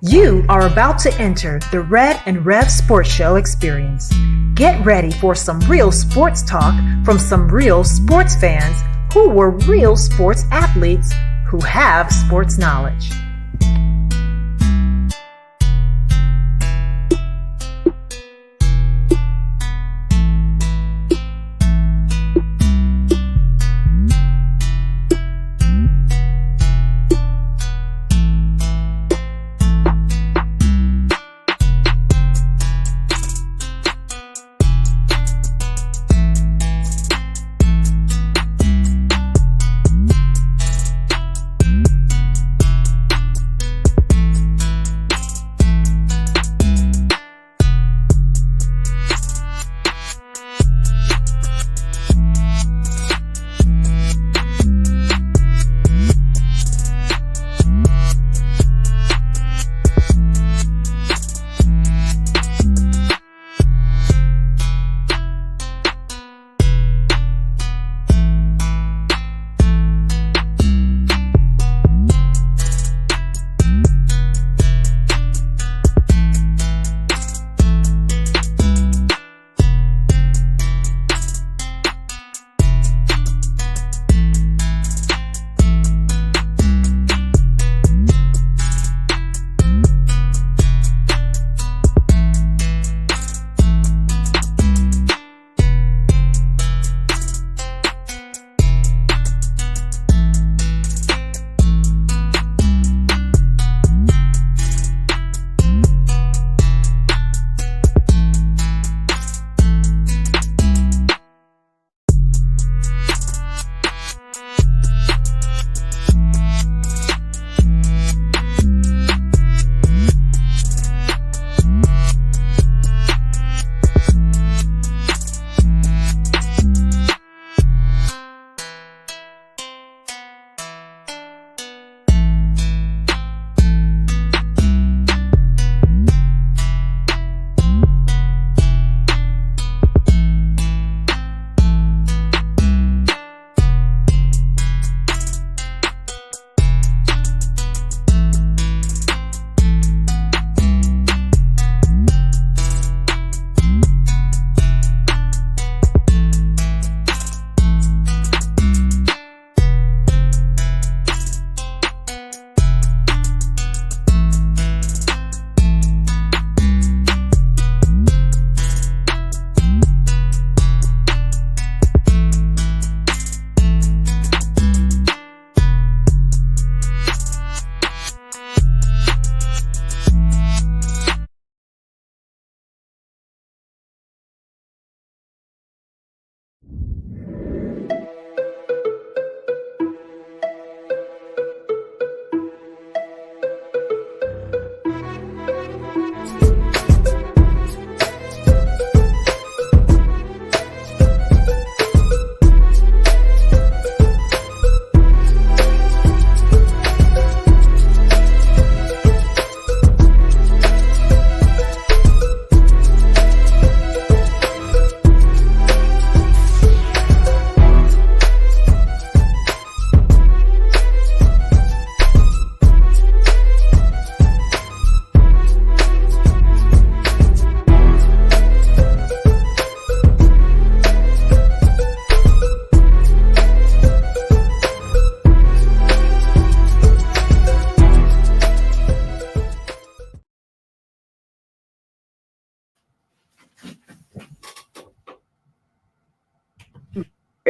You are about to enter the Red and Rev Sports Show experience. Get ready for some real sports talk from some real sports fans who were real sports athletes who have sports knowledge.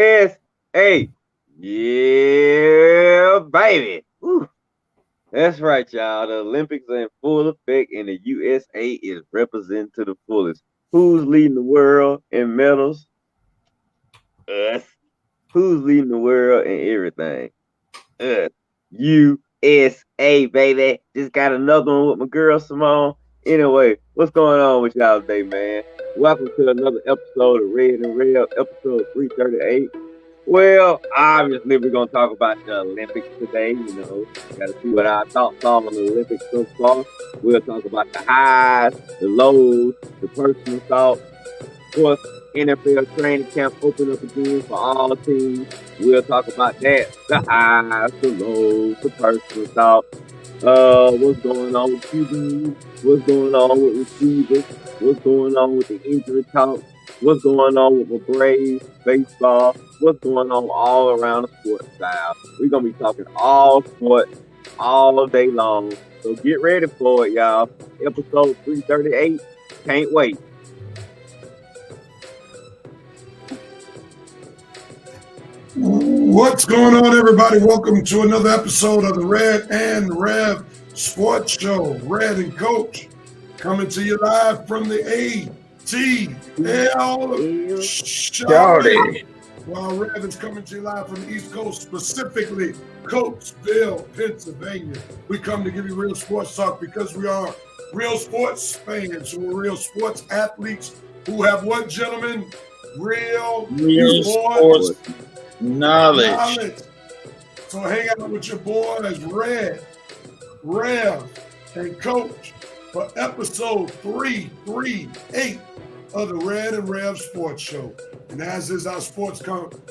SA. Yeah, baby. Woo. That's right, y'all. The Olympics are in full effect, and the USA is representing to the fullest. Who's leading the world in medals? Us. Who's leading the world in everything? Us. USA, baby. Just got another one with my girl Simone. Anyway, what's going on with y'all today, man? Welcome to another episode of Red and Rev, episode 338. Well, obviously, we're going to talk about the Olympics today. Got to see what our thoughts are on the Olympics so far. We'll talk about the highs, the lows, the personal thoughts. Of course, NFL training camp open up again for all teams. We'll talk about that. The highs, the lows, the personal thoughts. What's going on with QBs? What's going on with receivers? What's going on with the injury talk? What's going on with the Braves, baseball? What's going on all around the sports style? We're gonna be talking all sports all day long. So get ready for it, y'all. Episode 338. Can't wait. What's going on, everybody? Welcome to another episode of the Red and Rev Sports Show. Red and Coach coming to you live from the ATL Show. While Rev is coming to you live from the East Coast, specifically Coatesville, Pennsylvania. We come to give you real sports talk because we are real sports fans. We're real sports athletes who have what, gentlemen? Real sports knowledge. So hang out with your boys, Red, Rev, and Coach for episode 338 of the Red and Rev Sports Show. And as is our sports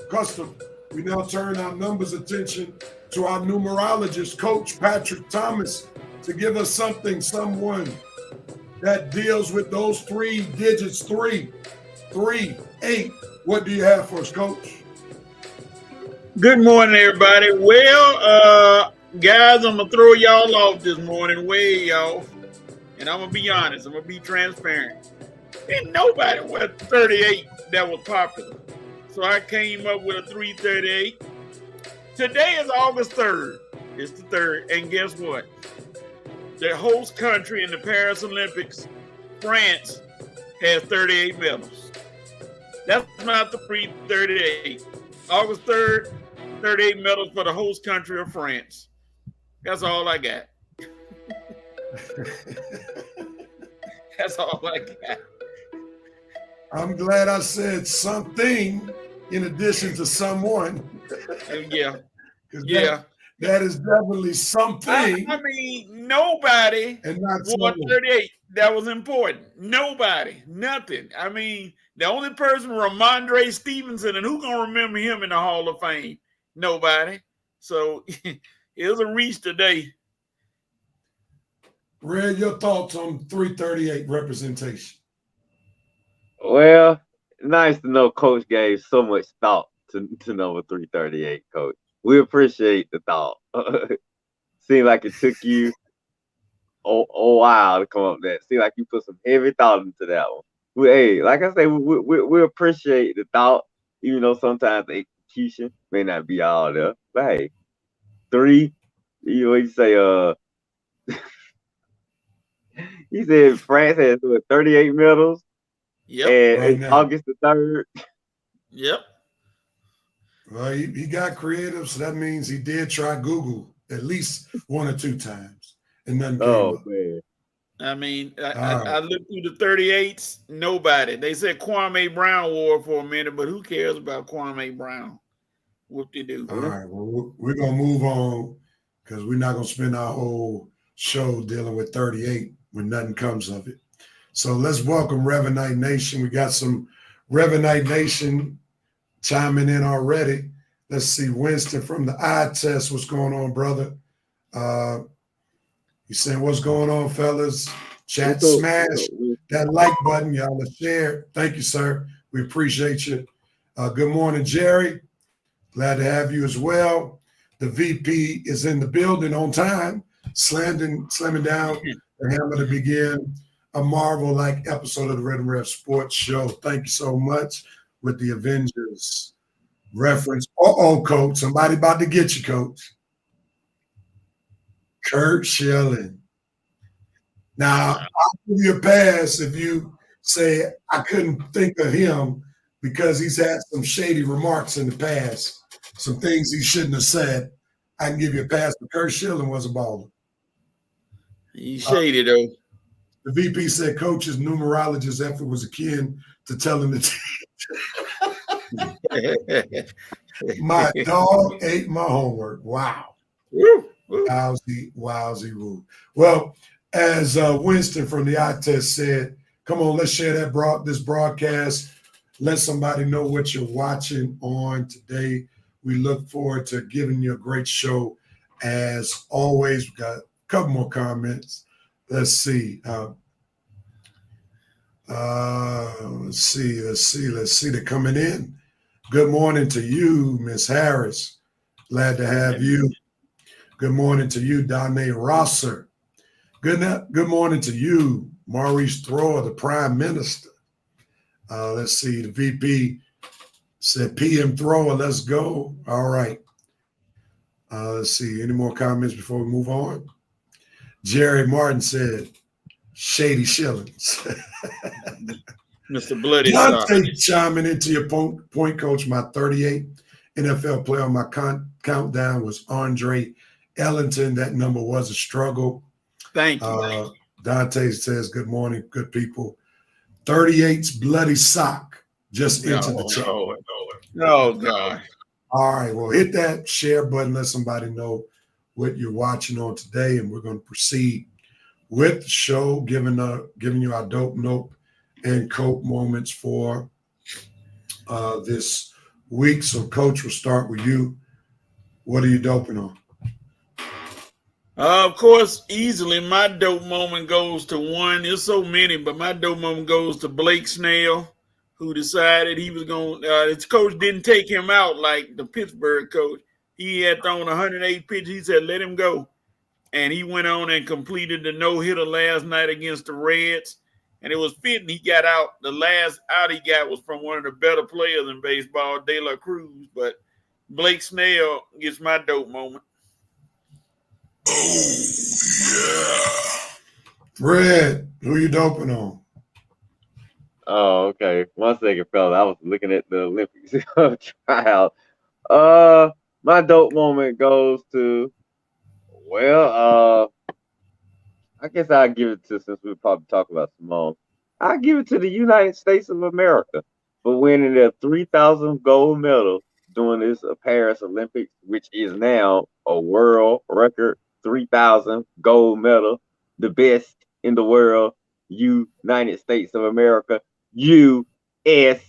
custom, we now turn our numbers attention to our numerologist, Coach Patrick Thomas, to give us someone that deals with those three digits, 338. What do you have for us, Coach? Good morning, everybody. Well, guys, I'm going to throw y'all off this morning, way off. And I'm going to be honest. I'm going to be transparent. Ain't nobody with 38 that was popular. So I came up with a 338. Today is August 3rd. It's the 3rd. And guess what? The host country in the Paris Olympics, France, has 38 medals. That's not the 338. August 3rd, 38 medals for the host country of France. That's all I got. That's all I got. I'm glad I said something in addition to someone. Yeah. That is definitely something. I mean, nobody won 38. That was important. Nobody. Nothing. I mean, the only person was Ramondre Stevenson, and who's going to remember him in the Hall of Fame? Nobody. So it was a reach today. Red, your thoughts on 338 representation? Well, nice to know Coach gave so much thought to number 338, Coach. We appreciate the thought. Seemed like it took you a while to come up with that. Seemed like you put some heavy thought into that one. Hey, like I say, we appreciate the thought, even though sometimes the execution may not be all there. But hey, you say, he said France has 38 medals. Yep. And it's August the 3rd. Yep. Well, he got creative, so that means he did try Google at least one or two times. And nothing came up. Man. I mean, I looked through the 38s. Nobody. They said Kwame Brown wore for a minute, but who cares about Kwame Brown? Whoop-de-doo. All right. Well, we're going to move on because we're not going to spend our whole show dealing with 38 when nothing comes of it. So let's welcome Revenite Nation. We got some Revenite Nation chiming in already. Let's see. Winston from the Eye Test. What's going on, brother? He's saying, what's going on, fellas? Chat, smash that like button. Y'all share. Thank you, sir. We appreciate you. Good morning, Jerry. Glad to have you as well. The VP is in the building on time, slamming down the hammer to begin a Marvel-like episode of the Red and Rev Sports Show. Thank you so much with the Avengers reference. Coach. Somebody about to get you, Coach. Curt Schilling. Now, I'll give you a pass if you say I couldn't think of him because he's had some shady remarks in the past, some things he shouldn't have said. I can give you a pass, but Curt Schilling was a baller. He's shady, though. The VP said Coach's numerologist effort was akin to telling the team. My dog ate my homework. Wow. Wowsy, woo. Well, as Winston from the Eye Test said, come on, let's share this broadcast. Let somebody know what you're watching on today. We look forward to giving you a great show. As always, we got Couple more comments. Let's see. Let's see. They're coming in. Good morning to you, Miss Harris. Glad to have you. Good morning to you, Danae Rosser. Good morning to you, Maurice Thrower, the Prime Minister. Let's see. The VP said, PM Thrower, let's go. All right. Let's see. Any more comments before we move on? Jerry Martin said, Shady Shillings. Mr. Bloody Dante chiming into your point, Coach. My 38th NFL player on my countdown was Andre Ellington. That number was a struggle. Thank you. Dante says, good morning, good people. 38's bloody sock just into the chat. Oh, God. All right, well, hit that share button. Let somebody know what you're watching on today, and we're going to proceed with the show, giving you our dope nope and cope moments for this week. So, Coach, we'll start with you. What are you doping on? Of course, easily my dope moment goes to one. There's so many, but my dope moment goes to Blake Snell, who decided he was going his coach didn't take him out like the Pittsburgh coach. He had thrown 108 pitches. He said, let him go. And he went on and completed the no-hitter last night against the Reds. And it was fitting he got out. The last out he got was from one of the better players in baseball, De La Cruz. But Blake Snell gets my dope moment. Oh, yeah. Fred, who you doping on? Oh, okay. 1 second, fella. I was looking at the Olympics tryout. My dope moment goes to, I guess I'll give it to, since we probably talk about Simone, I'll give it to the United States of America for winning their 3,000th gold medal during this Paris Olympics, which is now a world record 3,000 gold medal, the best in the world, United States of America, USA,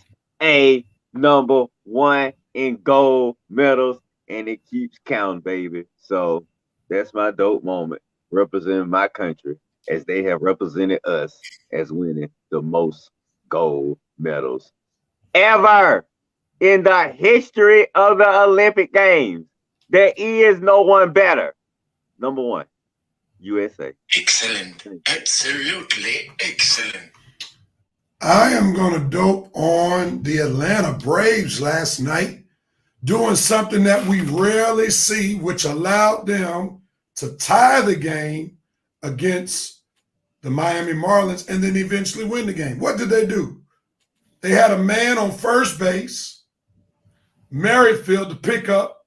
number one in gold medals, and it keeps counting, baby. So that's my dope moment, representing my country as they have represented us as winning the most gold medals ever in the history of the Olympic Games. There is no one better. Number one, USA. Excellent. Absolutely excellent. I am going to dope on the Atlanta Braves last night, doing something that we rarely see, which allowed them to tie the game against the Miami Marlins and then eventually win the game. What did they do? They had a man on first base, Merrifield, to pick up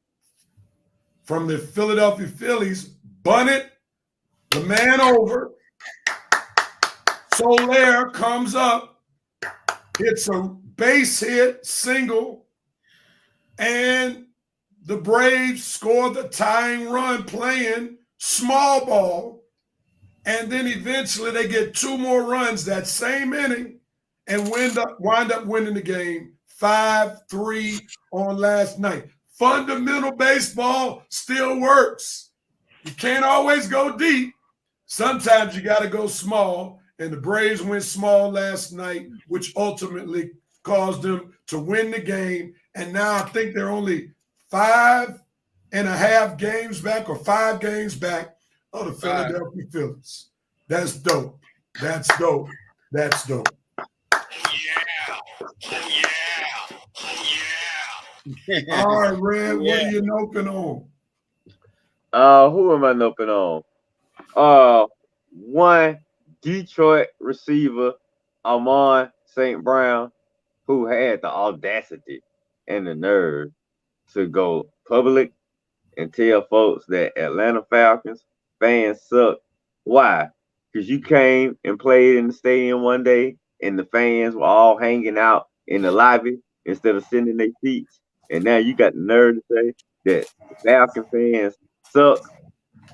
from the Philadelphia Phillies, bunted the man over. Soler comes up, hits a base hit, single, and the Braves score the tying run playing small ball. And then eventually they get 2 more runs that same inning and wind up winning the game 5-3 on last night. Fundamental baseball still works. You can't always go deep. Sometimes you got to go small. And the Braves went small last night, which ultimately caused them to win the game. And now I think they're only 5.5 games back or 5 games back of the Philadelphia Phillies. That's dope. That's dope. That's dope. Yeah. All right, Red, what are you noping on? Who am I noping on? One Detroit receiver, Amon St. Brown, who had the audacity and the nerve to go public and tell folks that Atlanta Falcons fans suck. Why? Because you came and played in the stadium one day and the fans were all hanging out in the lobby instead of sitting in their seats. And now you got the nerve to say that the Falcon fans suck.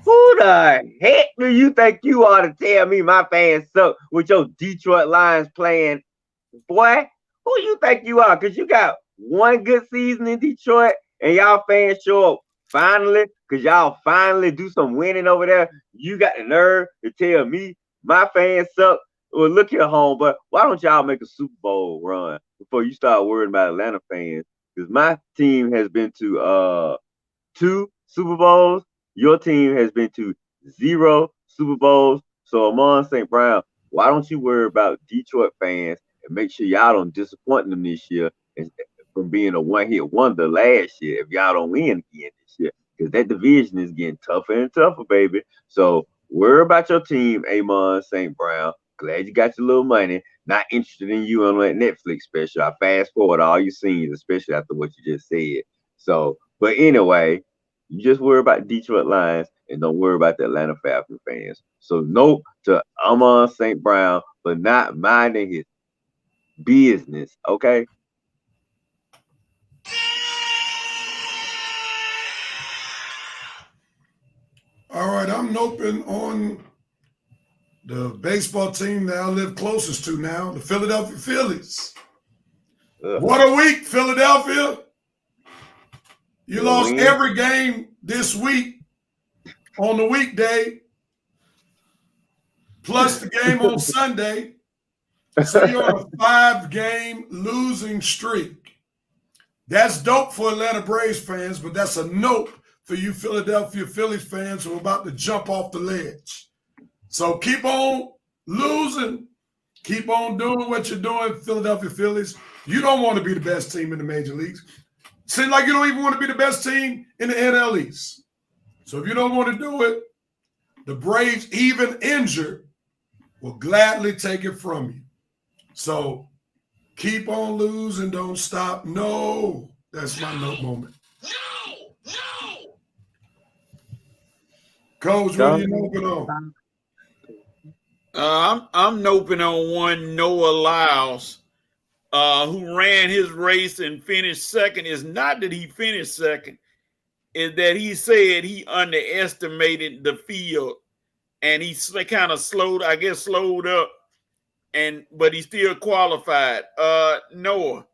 Who the heck do you think you are to tell me my fans suck with your Detroit Lions playing? Boy, who you think you are? Because you got one good season in Detroit and y'all fans show up Finally, because y'all finally do some winning over there. You got the nerve to tell me my fans suck. Well, look here, home, but why don't y'all make a Super Bowl run before you start worrying about Atlanta fans? Because my team has been to 2 Super Bowls. Your team has been to 0 Super Bowls. So Amon St. Brown, why don't you worry about Detroit fans and make sure y'all don't disappoint them this year from being a one-hit wonder last year if y'all don't win again this year? Because that division is getting tougher and tougher, baby. So worry about your team, Amon St. Brown. Glad you got your little money. Not interested in you on that Netflix special. I fast forward all your scenes, especially after what you just said. So, but anyway, you just worry about Detroit Lions and don't worry about the Atlanta Falcons fans. So note to Amon St. Brown for not minding his business, okay? All right, I'm noping on the baseball team that I live closest to now, the Philadelphia Phillies. What a week, Philadelphia. You lost every game this week on the weekday, plus the game on Sunday. So you're on a 5-game losing streak. That's dope for Atlanta Braves fans, but that's a note for you Philadelphia Phillies fans who are about to jump off the ledge. So keep on losing. Keep on doing what you're doing, Philadelphia Phillies. You don't want to be the best team in the major leagues. Seems like you don't even want to be the best team in the NL East. So if you don't want to do it, the Braves, even injured, will gladly take it from you. So keep on losing. Don't stop. No. That's my note moment. No! Coach, what are you noping on? I'm noping on one Noah Lyles, who ran his race and finished second. It's not that he finished second, is that he said he underestimated the field and he kind of slowed up, but he still qualified. Noah,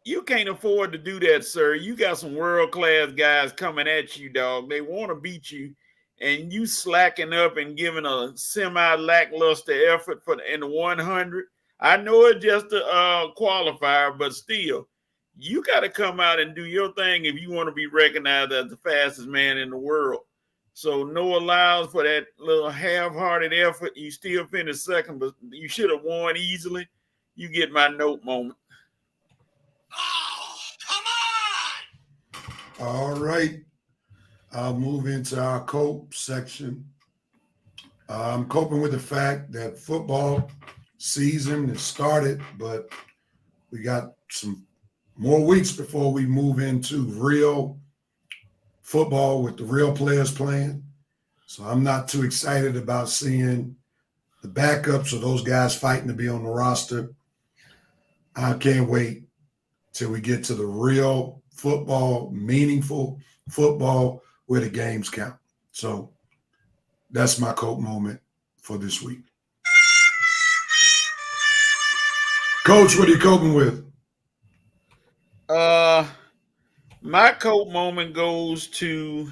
you can't afford to do that, sir. You got some world-class guys coming at you, dog. They want to beat you. And you slacking up and giving a semi-lackluster effort in the 100. I know it's just a qualifier, but still, you got to come out and do your thing if you want to be recognized as the fastest man in the world. So Noah Lyles, for that little half-hearted effort, you still finished second, but you should have won easily. You get my note moment. Oh, come on! All right. I'll move into our cope section. I'm coping with the fact that football season has started, but we got some more weeks before we move into real football with the real players playing. So I'm not too excited about seeing the backups or those guys fighting to be on the roster. I can't wait till we get to the real football, meaningful football where the games count. So that's my cope moment for this week. Coach, what are you coping with? My cope moment goes to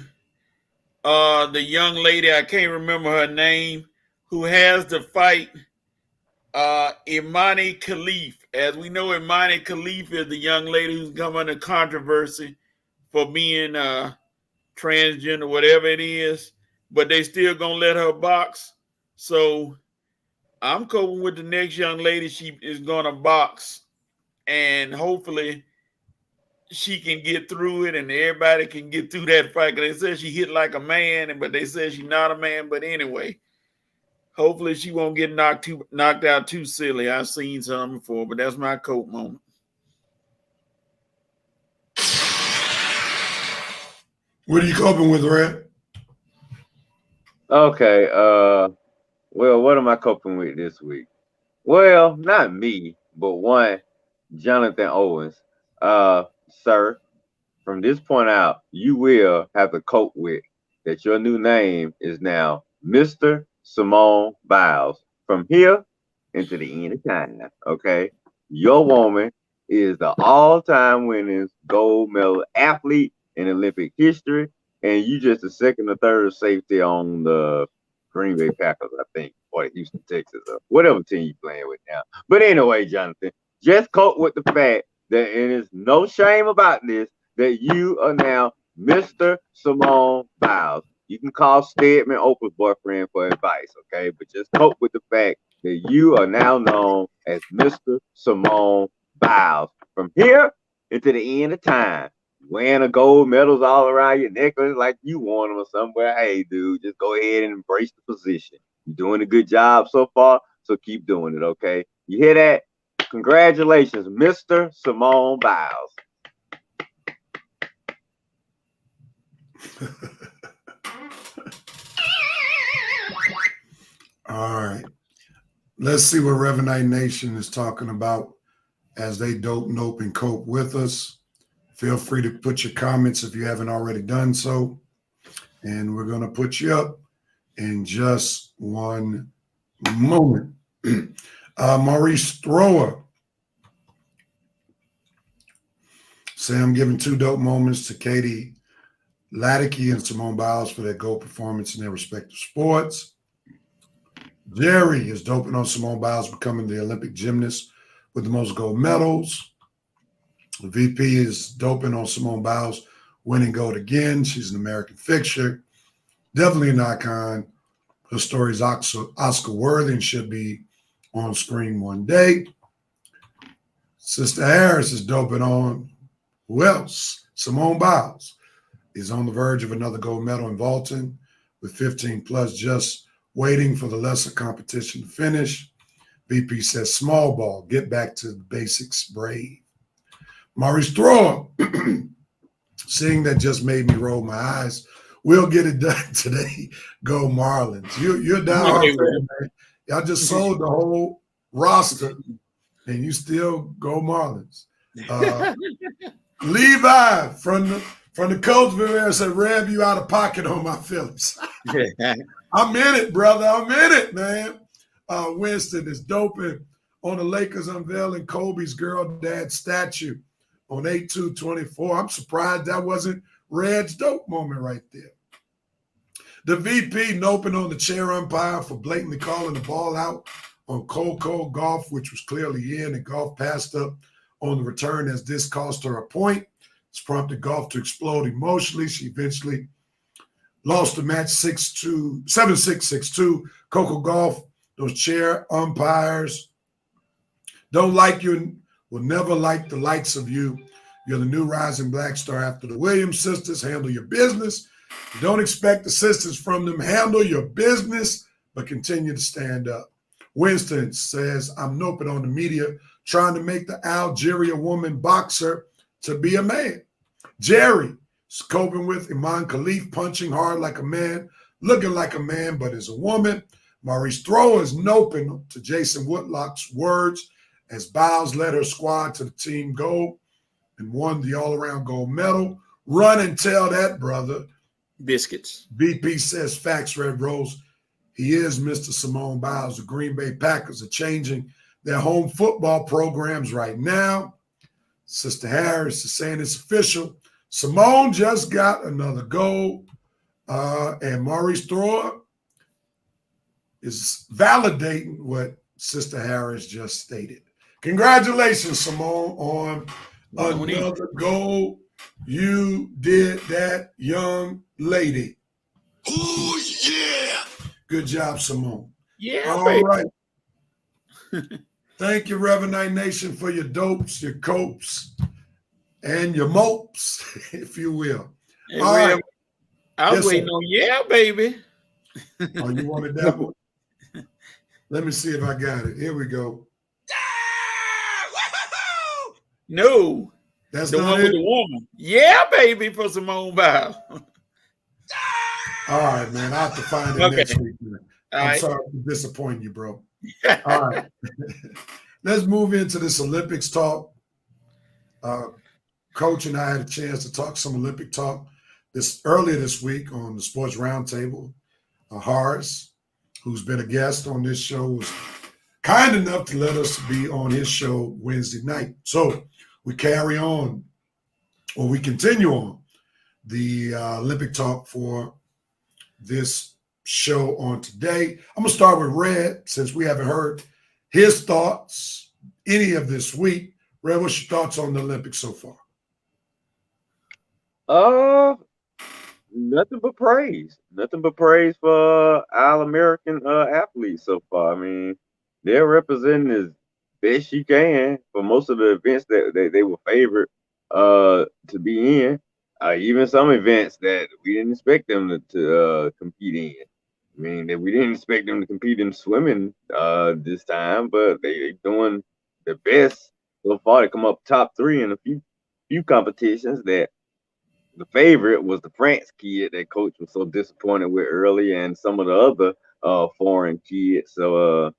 the young lady, I can't remember her name, who has to fight Imani Khalif. As we know, Imani Khalif is the young lady who's come under controversy for being transgender, whatever it is, but they still gonna let her box. So I'm coping with the next young lady. She is gonna box, and hopefully she can get through it, and everybody can get through that fight. Because they said she hit like a man, but they said she's not a man. But anyway, hopefully she won't get knocked out too silly. I've seen some before, but that's my cope moment. What are you coping with, Red? Okay. Well, what am I coping with this week? Well, not me, but one, Jonathan Owens. Sir, from this point out, you will have to cope with that your new name is now Mr. Simone Biles. From here into the end of time, okay? Your woman is the all-time winners gold medal athlete in Olympic history, and you just the second or third safety on the Green Bay Packers, I think, or the Houston Texans, or whatever team you playing with now. But anyway, Jonathan, just cope with the fact that it is no shame about this, that you are now Mr. Simone Biles. You can call Stedman Oprah's boyfriend for advice, okay? But just cope with the fact that you are now known as Mr. Simone Biles. From here into the end of time, wearing the gold medals all around your necklace like you won them or somewhere. Hey, dude, just go ahead and embrace the position. You're doing a good job so far, so keep doing it, okay? You hear that? Congratulations, Mr. Simone Biles. All right. Let's see what Revenite Nation is talking about as they dope, nope, and cope with us. Feel free to put your comments if you haven't already done so. And we're going to put you up in just one moment. Maurice Thrower. Say I'm giving 2 dope moments to Katie Laddicky and Simone Biles for their gold performance in their respective sports. Jerry is doping on Simone Biles becoming the Olympic gymnast with the most gold medals. The VP is doping on Simone Biles winning gold again. She's an American fixture. Definitely an icon. Her story is Oscar worthy and should be on screen one day. Sister Harris is doping on who else? Simone Biles is on the verge of another gold medal in vaulting with 15 plus just waiting for the lesser competition to finish. VP says, small ball, get back to the basics, brave. Maurice Thrower, seeing that just made me roll my eyes. We'll get it done today. Go Marlins. You're down, man. Y'all just sold the whole roster, and you still go Marlins. Levi from the Coltsville area said, Rev, you out of pocket on my Phillies. I'm in it, brother. I'm in it, man. Winston is doping on the Lakers unveiling Kobe's girl dad statue on 8/2/24. I'm surprised that wasn't Red's dope moment right there. The VP noping on the chair umpire for blatantly calling the ball out on Coco Golf, which was clearly in, and Golf passed up on the return as this cost her a point. It's prompted Golf to explode emotionally. She eventually lost the match 7-6, 6-2. Coco Golf, those chair umpires don't like you and will never like the likes of you. You're the new rising black star after the Williams sisters. Handle your business. You don't expect assistance from them. Handle your business, but continue to stand up. Winston says, I'm noping on the media trying to make the Algeria woman boxer to be a man. Jerry is coping with Iman Khalif punching hard like a man, looking like a man, but is a woman. Maurice Thrower is noping to Jason Woodlock's words as Biles led her squad to the team gold and won the all-around gold medal. Run and tell that, brother. Biscuits. VP says facts, Red Rose. He is Mr. Simone Biles. The Green Bay Packers are changing their home football programs right now. Sister Harris is saying it's official. Simone just got another gold. And Maurice Thrower is validating what Sister Harris just stated. Congratulations, Simone, on another gold. You did that, young lady. Oh, yeah. Good job, Simone. Yeah. All baby. right. Thank you, Revenite Nation, for your dopes, your copes, and your mopes, if you will. Hey, All right. I was Yes, waiting sir. on yeah, baby. Oh, you wanted that one? Let me see if I got it. Here we go. Woo-hoo-hoo! No. That's The not one it? with the woman. Yeah, baby, for Simone Biles. All right, man. I'll have to find it Okay. next week, man. All I'm right. sorry to disappoint you, bro. All right. Let's move into this Olympics talk. Coach and I had a chance to talk some Olympic talk earlier this week on the Sports Roundtable. Horace, who's been a guest on this show, was kind enough to let us be on his show Wednesday night. So we carry on, or we continue on the Olympic talk for this show on today. I'm going to start with Red since we haven't heard his thoughts any of this week. Red, what's your thoughts on the Olympics so far? Nothing but praise. Nothing but praise for our American athletes so far. I mean, they're representing as best you can for most of the events that they were favored to be in. Even some events that we didn't expect them to compete in. I mean, that we didn't expect them to compete in swimming this time, but they're doing the best so far to come up top 3 in a few competitions. That the favorite was the France kid that coach was so disappointed with early, and some of the other foreign kids. So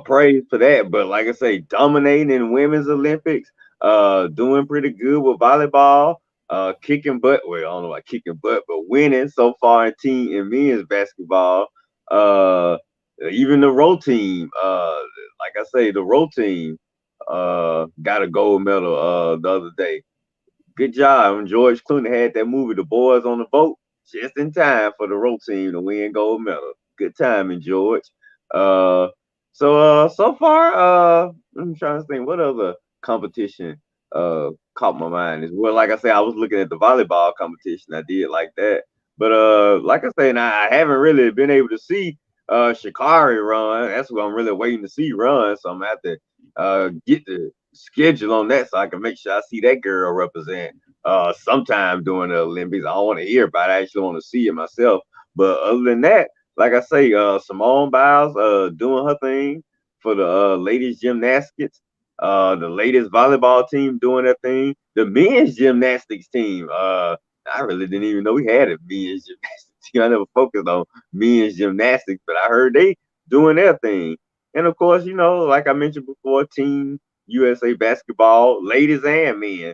praise for that. But like I say, dominating in women's Olympics, doing pretty good with volleyball, kicking butt. Well, I don't know about kicking butt, but winning so far in team and men's basketball. Even the row team, like I say, the row team got a gold medal the other day. Good job. And George Clooney had that movie, The Boys on the Boat, just in time for the row team to win gold medal. Good timing, George. So far, I'm trying to think what other competition caught my mind. As well, like I said, I was looking at the volleyball competition. I did like that. But like I say, now I haven't really been able to see Sha'Carri run. That's what I'm really waiting to see run. So I'm gonna have to get the schedule on that so I can make sure I see that girl represent sometime during the Olympics. I don't want to hear about it. I actually want to see it myself. But other than that, like I say, Simone Biles doing her thing for the ladies gymnastics. The latest volleyball team doing their thing. The men's gymnastics team. I really didn't even know we had a men's gymnastics team. I never focused on men's gymnastics, but I heard they doing their thing. And of course, like I mentioned before, Team USA basketball, ladies and men,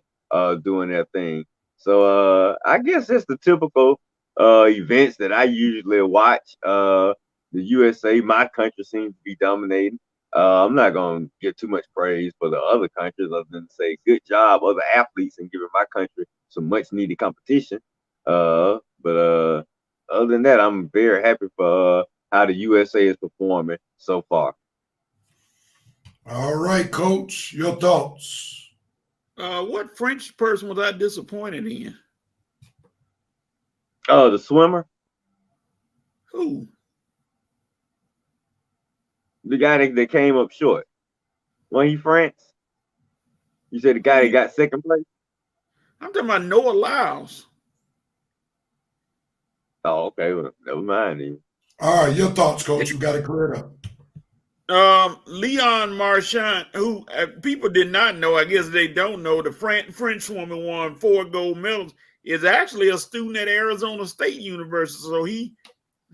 doing their thing. So I guess it's the typical events that I usually watch. The USA, my country, seems to be dominating. I'm not going to give too much praise for the other countries other than to say good job, other athletes, and giving my country some much needed competition. But other than that, I'm very happy for how the USA is performing so far. All right, Coach, your thoughts. What French person was I disappointed in? The swimmer. Who? The guy that came up short. Wasn't he France? You said the guy that got second place? I'm talking about Noah Lyles. Oh, okay. Well, never mind then. All right, your thoughts, Coach. You got it cleared up. Leon Marchand, who people did not know, I guess they don't know, the French woman won 4 gold medals, is actually a student at Arizona State University. So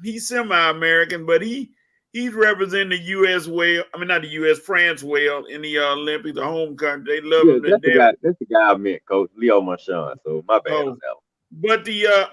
he's semi-American, but he's representing the U.S. well. I mean, not the U.S., France well in the Olympics, the home country. They love him to death. That's the guy I meant, Coach Leon Marchand. So my bad on that one.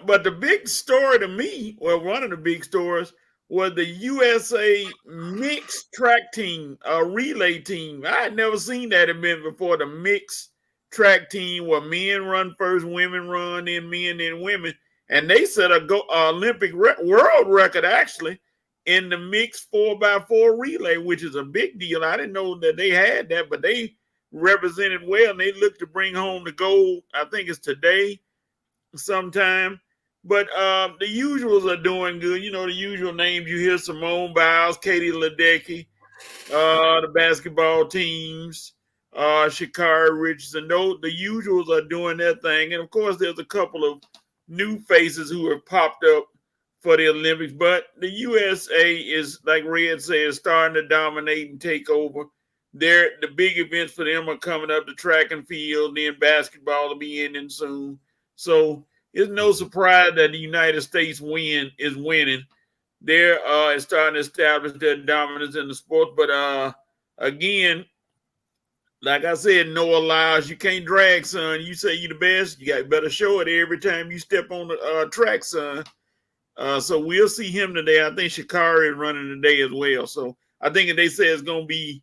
But the big story to me, well, one of the big stories, was the USA mixed track team, relay team. I had never seen that event before, the mixed track team where men run first, women run, then men, then women. And they set a Olympic world record, actually, in the mixed 4x4 relay, which is a big deal. I didn't know that they had that, but they represented well, and they look to bring home the gold. I think it's today sometime. But the usuals are doing good. You know, the usual names you hear: Simone Biles, Katie Ledecky, the basketball teams, Sha'Carri Richardson. The usuals are doing their thing. And, of course, there's a couple of new faces who have popped up for the Olympics. But the USA is, like Red said, starting to dominate and take over. The big events for them are coming up, the track and field, then basketball will be ending soon. So it's no surprise that the United States is winning. They're starting to establish their dominance in the sport. But again, like I said, Noah Lyles, you can't drag, son. You say you're the best, you got better show it every time you step on the track, son. So we'll see him today. I think Sha'Carri is running today as well. So I think they say it's going to be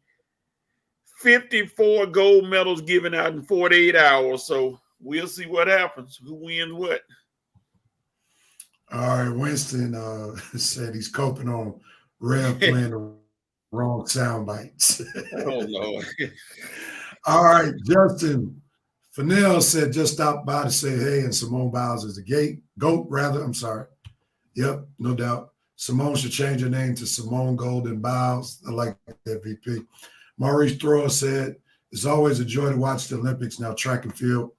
54 gold medals given out in 48 hours. So we'll see what happens. Who wins what? All right, Winston said he's coping on Rev playing the wrong sound bites. Oh, Lord. All right, Justin Fennell said just stopped by to say hey, and Simone Biles is the GOAT, rather. I'm sorry. Yep, no doubt. Simone should change her name to Simone Golden Biles. I like that, VP. Maurice Thrower said, it's always a joy to watch the Olympics. Now track and field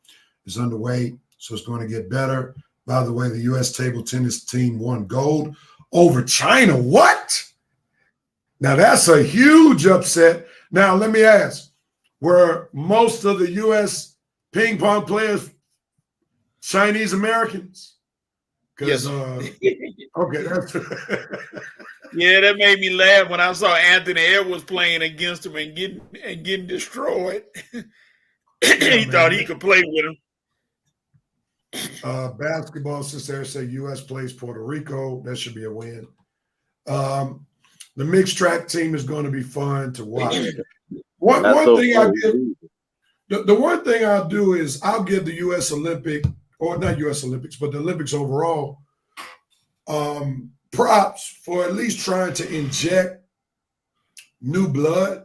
is underway, so it's going to get better. By the way, the U.S. table tennis team won gold over China. What? Now, that's a huge upset. Now, let me ask, were most of the U.S. ping pong players Chinese Americans? Yes. Okay. That's Yeah, that made me laugh when I saw Anthony Edwards playing against him and getting destroyed. He thought he could play with him. Basketball, since they say U.S. plays Puerto Rico, that should be a win. The mixed track team is going to be fun to watch. One thing I'll do is I'll give the U.S. Olympic, or not U.S. Olympics, but the Olympics overall, props for at least trying to inject new blood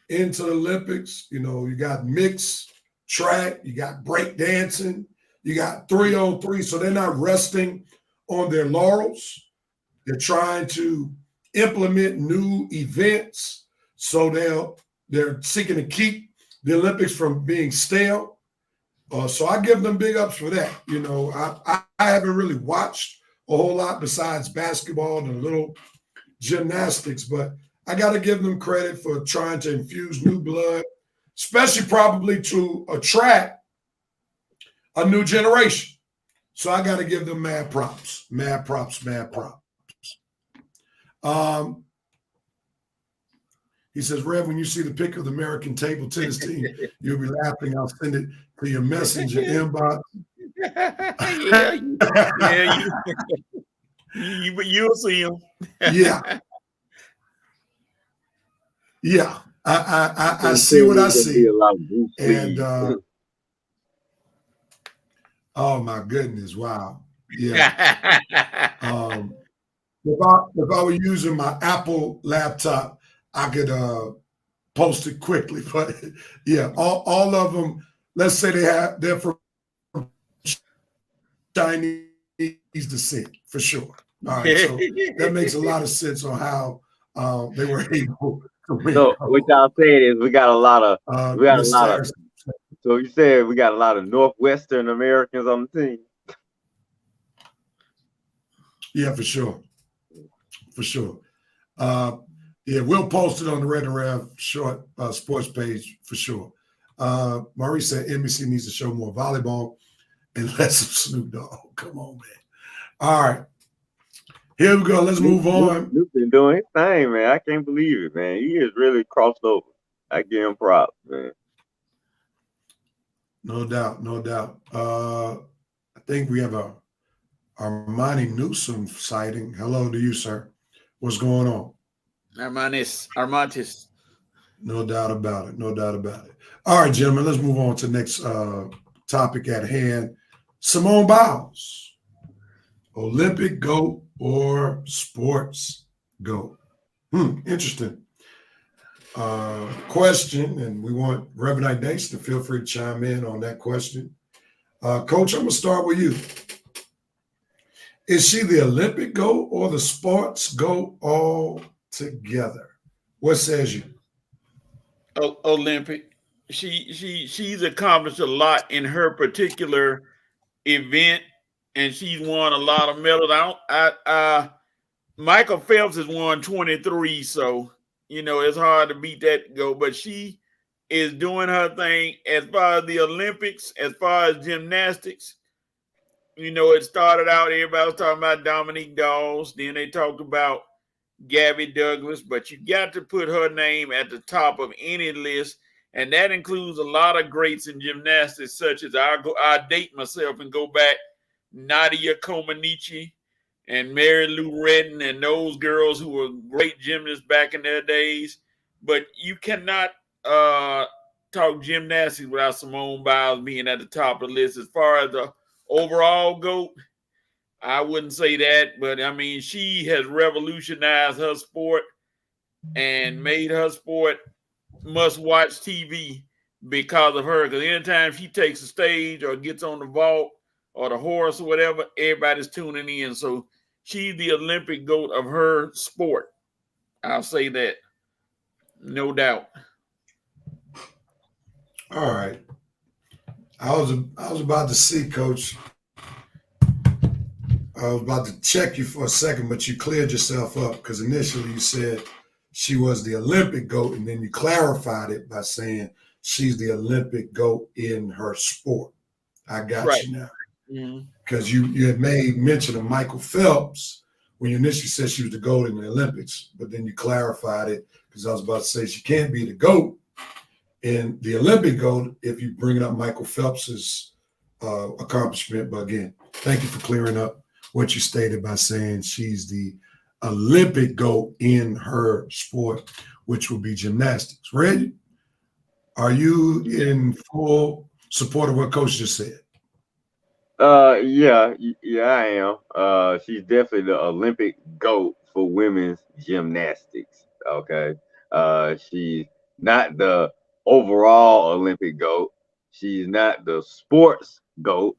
into the Olympics. You know, you got mixed track, you got break dancing, you got 3-on-3, so they're not resting on their laurels. They're trying to implement new events, so they're seeking to keep the Olympics from being stale. So I give them big ups for that. You know, I haven't really watched a whole lot besides basketball and a little gymnastics, but I got to give them credit for trying to infuse new blood, especially probably to attract a new generation. So I got to give them mad props. He says, Rev, when you see the pic of the American table tennis team, you'll be laughing. I'll send it to your messenger inbox. You'll see him. Yeah. I see what I see. And oh my goodness, wow. Yeah. If I were using my Apple laptop, I could post it quickly. But yeah, all of them, let's say they're from Chinese descent for sure. All right, so that makes a lot of sense on how they were able to win. So what y'all saying is we got a lot of so you said we got a lot of Northwestern Americans on the team. Yeah, for sure. Yeah, we'll post it on the Red and Rev short sports page for sure. Maurice said NBC needs to show more volleyball and less of Snoop Dogg. Come on, man. All right. Here we go. Let's move on. Snoop been doing his thing, man. I can't believe it, man. He is really crossed over. I give him props, man. No doubt. I think we have a Armani Newsom sighting. Hello to you, sir. What's going on? Armantis. No doubt about it. All right, gentlemen, let's move on to the next topic at hand. Simone Biles, Olympic GOAT or sports GOAT? Interesting question, and we want Reverend Ignatius to feel free to chime in on that question. Coach, I'm going to start with you. Is she the Olympic GOAT or the sports GOAT all together? What says you? Olympic. She's accomplished a lot in her particular event, and she's won a lot of medals. Michael Phelps has won 23, so it's hard to beat that goal. But she is doing her thing as far as the Olympics, as far as gymnastics. It started out, everybody was talking about Dominique Dawes. Then they talked about Gabby Douglas, but you got to put her name at the top of any list. And that includes a lot of greats in gymnastics, such as I date myself and go back Nadia Comaneci and Mary Lou Retton and those girls who were great gymnasts back in their days. But you cannot talk gymnastics without Simone Biles being at the top of the list. As far as the overall GOAT, I wouldn't say that, but I mean, she has revolutionized her sport and made her sport must-watch TV because of her. Because anytime she takes the stage or gets on the vault or the horse or whatever, everybody's tuning in. So she's the Olympic GOAT of her sport. I'll say that. No doubt. All right. I was about to see, Coach. I was about to check you for a second, but you cleared yourself up because initially you said she was the Olympic GOAT, and then you clarified it by saying she's the Olympic GOAT in her sport. I got you now. Because you had made mention of Michael Phelps when you initially said she was the GOAT in the Olympics, but then you clarified it because I was about to say she can't be the GOAT in the Olympic GOAT if you bring up Michael Phelps's accomplishment. But again, thank you for clearing up what you stated by saying she's the Olympic GOAT in her sport, which will be gymnastics. Reggie, are you in full support of what Coach just said? Yeah, I am. She's definitely the Olympic GOAT for women's gymnastics. Okay. She's not the overall Olympic GOAT. She's not the sports GOAT.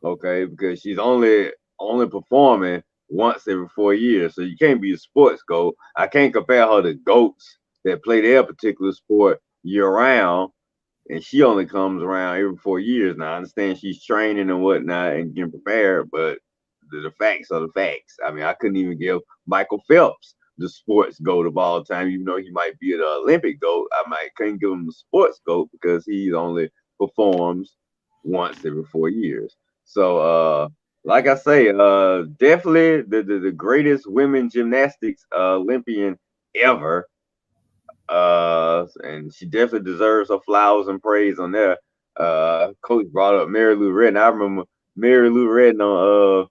Okay, because she's only performing once every 4 years. So you can't be a sports GOAT. I can't compare her to GOATs that play their particular sport year round. And she only comes around every 4 years. Now, I understand she's training and whatnot and getting prepared, but the facts are the facts. I mean, I couldn't even give Michael Phelps the sports GOAT of all time, even though he might be the Olympic GOAT. Couldn't give him the sports GOAT because he only performs once every 4 years. So, like I say, definitely the greatest women gymnastics Olympian ever. And she definitely deserves her flowers and praise on there. Coach brought up Mary Lou Retton. I remember Mary Lou Retton on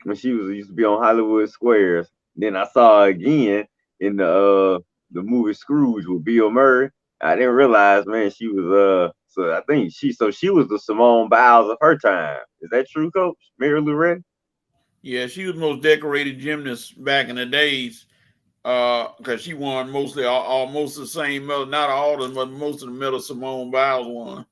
when she used to be on Hollywood Squares. Then I saw her again in the movie Scrooge with Bill Murray. I didn't realize, man, she was so I think she was the Simone Biles of her time. Is that true, Coach? Mary Lou Retton? Yeah, she was the most decorated gymnast back in the days. Because she won mostly almost the same medal, not all of them, but most of the medals Simone Biles won.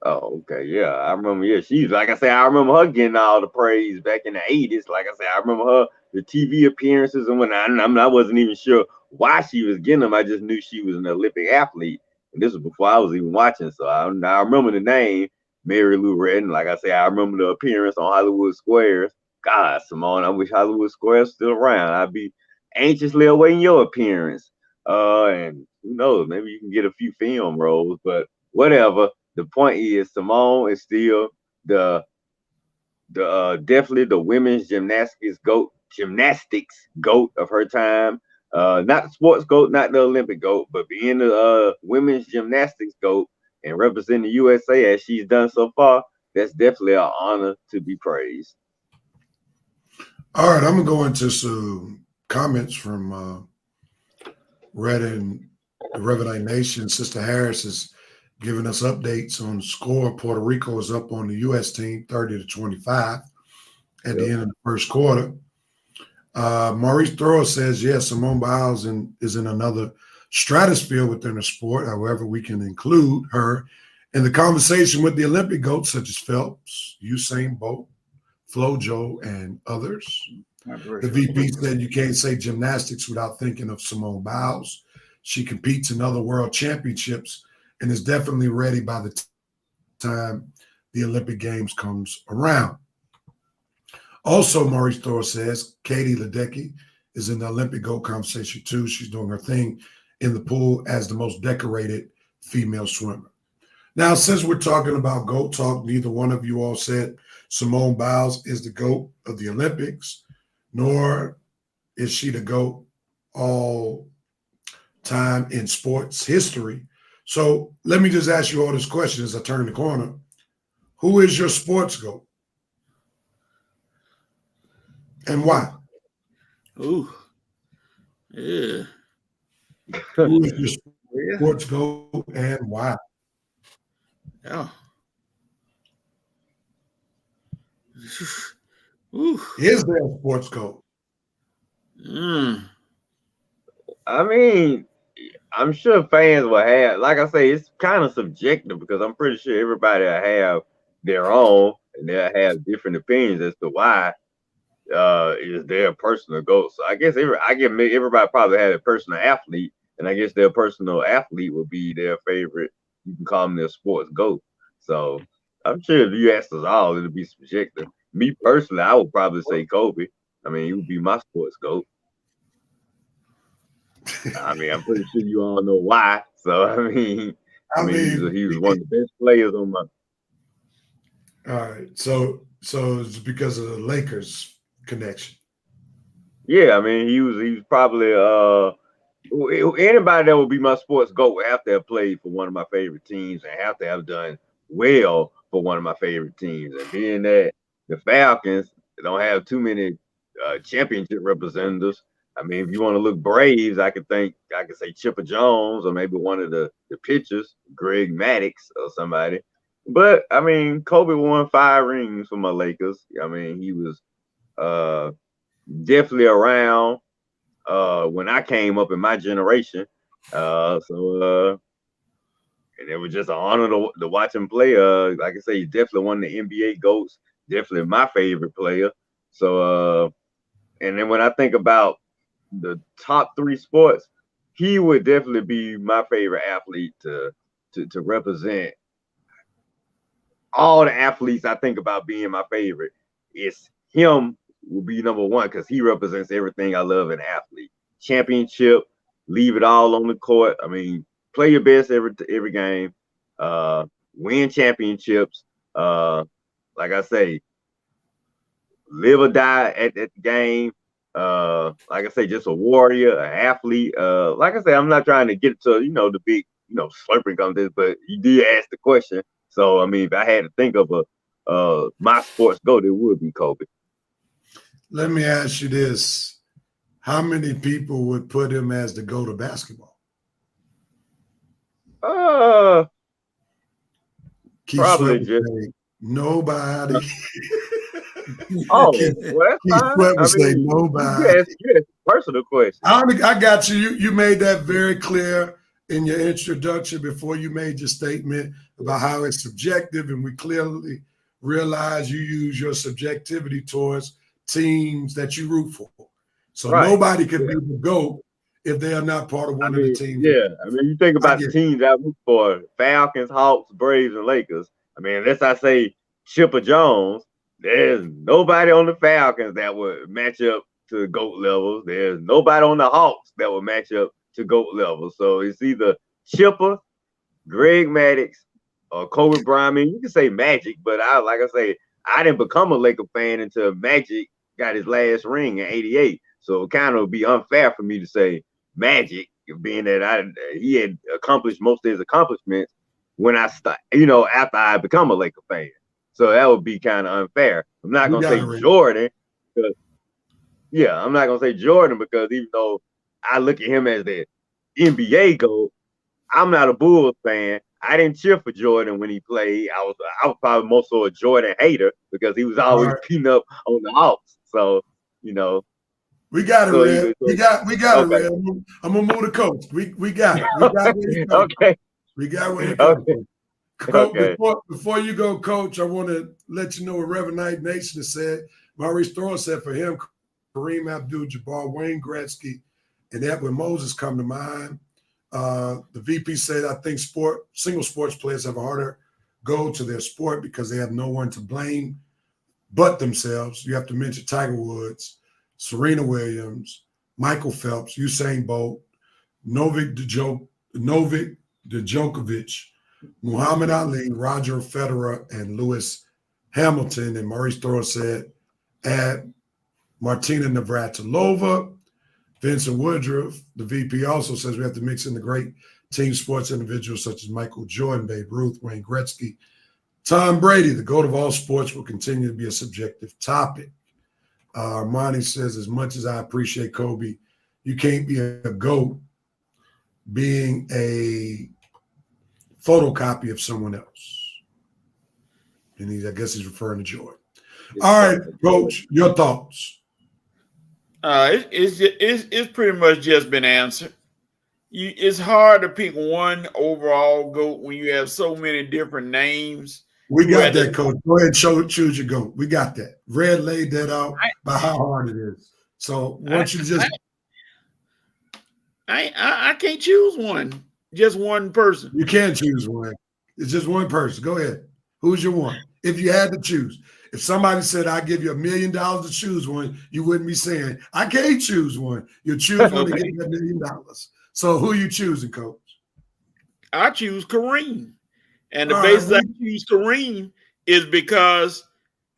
Oh, okay, yeah, I remember. Yeah, she's like I say, I remember her getting all the praise back in the 80s. Like I say, I remember her the TV appearances and whatnot. I wasn't even sure why she was getting them. I just knew she was an Olympic athlete, and this was before I was even watching. So I remember the name Mary Lou Retton. Like I say, I remember the appearance on Hollywood Squares. God, Simone, I wish Hollywood Squares was still around. I'd be anxiously awaiting your appearance. And who knows, maybe you can get a few film roles, but whatever. The point is Simone is still the definitely the women's gymnastics GOAT of her time. Not the sports GOAT, not the Olympic GOAT, but being the women's gymnastics GOAT and representing the USA as she's done so far, that's definitely an honor to be praised. All right, I'm gonna go into some comments from Reddit, Revenite Nation. Sister Harris is giving us updates on the score. Puerto Rico is up on the U.S. team 30-25 at the end of the first quarter. Maurice Thrower says, yes, Simone Biles is in another stratosphere within the sport. However, we can include her in the conversation with the Olympic GOATs such as Phelps, Usain Bolt, FloJo, and others. The VP said you can't say gymnastics without thinking of Simone Biles. She competes in other world championships and is definitely ready by the time the Olympic Games comes around. Also, Maurice Thor says Katie Ledecky is in the Olympic GOAT conversation too. She's doing her thing in the pool as the most decorated female swimmer. Now, since we're talking about GOAT talk, neither one of you all said Simone Biles is the GOAT of the Olympics, nor is she the GOAT all time in sports history. So let me just ask you all this question as I turn the corner. Who is your sports GOAT? And why? Ooh. Yeah. Who is your sports GOAT and why? Oh. Ooh. Is there a sports GOAT? I mean, I'm sure fans will have, like I say, it's kind of subjective because I'm pretty sure everybody will have their own and they'll have different opinions as to why is their personal GOAT. So I guess everybody probably had a personal athlete, and I guess their personal athlete would be their favorite. You can call them their sports GOAT. So I'm sure if you asked us all, it'll be subjective. Me personally, I would probably say Kobe. I mean, he would be my sports GOAT. I mean, I'm pretty sure you all know why. So I mean, he was one of the best players on my. All right, so it's because of the Lakers connection. Yeah, I mean, he was probably anybody that would be my sports GOAT would have to have played for one of my favorite teams and have to have done well for one of my favorite teams. And being that the Falcons don't have too many championship representatives. I mean, if you want to look Braves, I could say Chipper Jones or maybe one of the pitchers, Greg Maddux or somebody. But I mean, Kobe won 5 rings for my Lakers. I mean, he was definitely around when I came up in my generation. And it was just an honor to watch him play. Like I say, he's definitely one of the NBA GOATs, definitely my favorite player. So and then when I think about the top 3 sports, he would definitely be my favorite athlete to represent all the athletes I think about being my favorite. It's him will be number 1 because he represents everything I love in an athlete. Championship, leave it all on the court. I mean, play your best every game, win championships. Like I say, live or die at the game. Like I say, just a warrior, an athlete. Like I say, I'm not trying to get to the big slurping contest, but you did ask the question. So I mean, if I had to think of my sports GOAT, it would be Kobe. Let me ask you this: how many people would put him as the GOAT of basketball? Probably just nobody. Oh, well, that's fine. Say nobody. You asked a personal question. I got you. You made that very clear in your introduction before you made your statement about how it's subjective, and we clearly realize you use your subjectivity towards teams that you root for. So nobody could be the GOAT if they are not part of one of the teams. Yeah, I mean, you think about the teams I root for: Falcons, Hawks, Braves, and Lakers. I mean, unless I say Chipper Jones, there's nobody on the Falcons that would match up to GOAT levels. There's nobody on the Hawks that would match up to GOAT levels. So it's either Chipper, Greg Maddux, or Kobe Bryant. I mean, you can say Magic, but I didn't become a Laker fan until Magic got his last ring in '88. So it kind of would be unfair for me to say Magic, being that he had accomplished most of his accomplishments when after I become a Laker fan. So that would be kind of unfair. I'm not gonna say Jordan, because I'm not gonna say Jordan because even though I look at him as the NBA GOAT, I'm not a Bulls fan. I didn't cheer for Jordan when he played. I was probably more so a Jordan hater because he was always beating up on the Hawks. So we got it, Red. We got it, Red. I'm gonna move the coach. We got it. We got it. Okay. We got where you come from. Coach, before you go, Coach, I want to let you know what Reverend Knight Nation has said. Maurice Thorne said for him, Kareem Abdul-Jabbar, Wayne Gretzky, and Edwin Moses come to mind. The VP said, I think single sports players have a harder go to their sport because they have no one to blame but themselves. You have to mention Tiger Woods, Serena Williams, Michael Phelps, Usain Bolt, Novak Djokovic, Muhammad Ali, Roger Federer, and Lewis Hamilton. And Maurice Thorne said, add Martina Navratilova, Vincent Woodruff. The VP also says we have to mix in the great team sports individuals such as Michael Jordan, Babe Ruth, Wayne Gretzky, Tom Brady. The GOAT of all sports will continue to be a subjective topic. Armani says, as much as I appreciate Kobe, you can't be a GOAT being a photocopy of someone else. And I guess he's referring to Jordan. All right, Coach, your thoughts. It's pretty much just been answered. It's hard to pick one overall GOAT when you have so many different names. We got that, Coach. Go ahead and choose your GOAT. We got that. Red laid that out by how hard it is. So once you just I can't choose one. Just one person. You can't choose one. It's just one person. Go ahead. Who's your one? If you had to choose. If somebody said, I give you $1 million to choose one, you wouldn't be saying, I can't choose one. You'll choose one to get that $1 million. So who are you choosing, Coach? I choose Kareem. And the basis I choose Kareem is because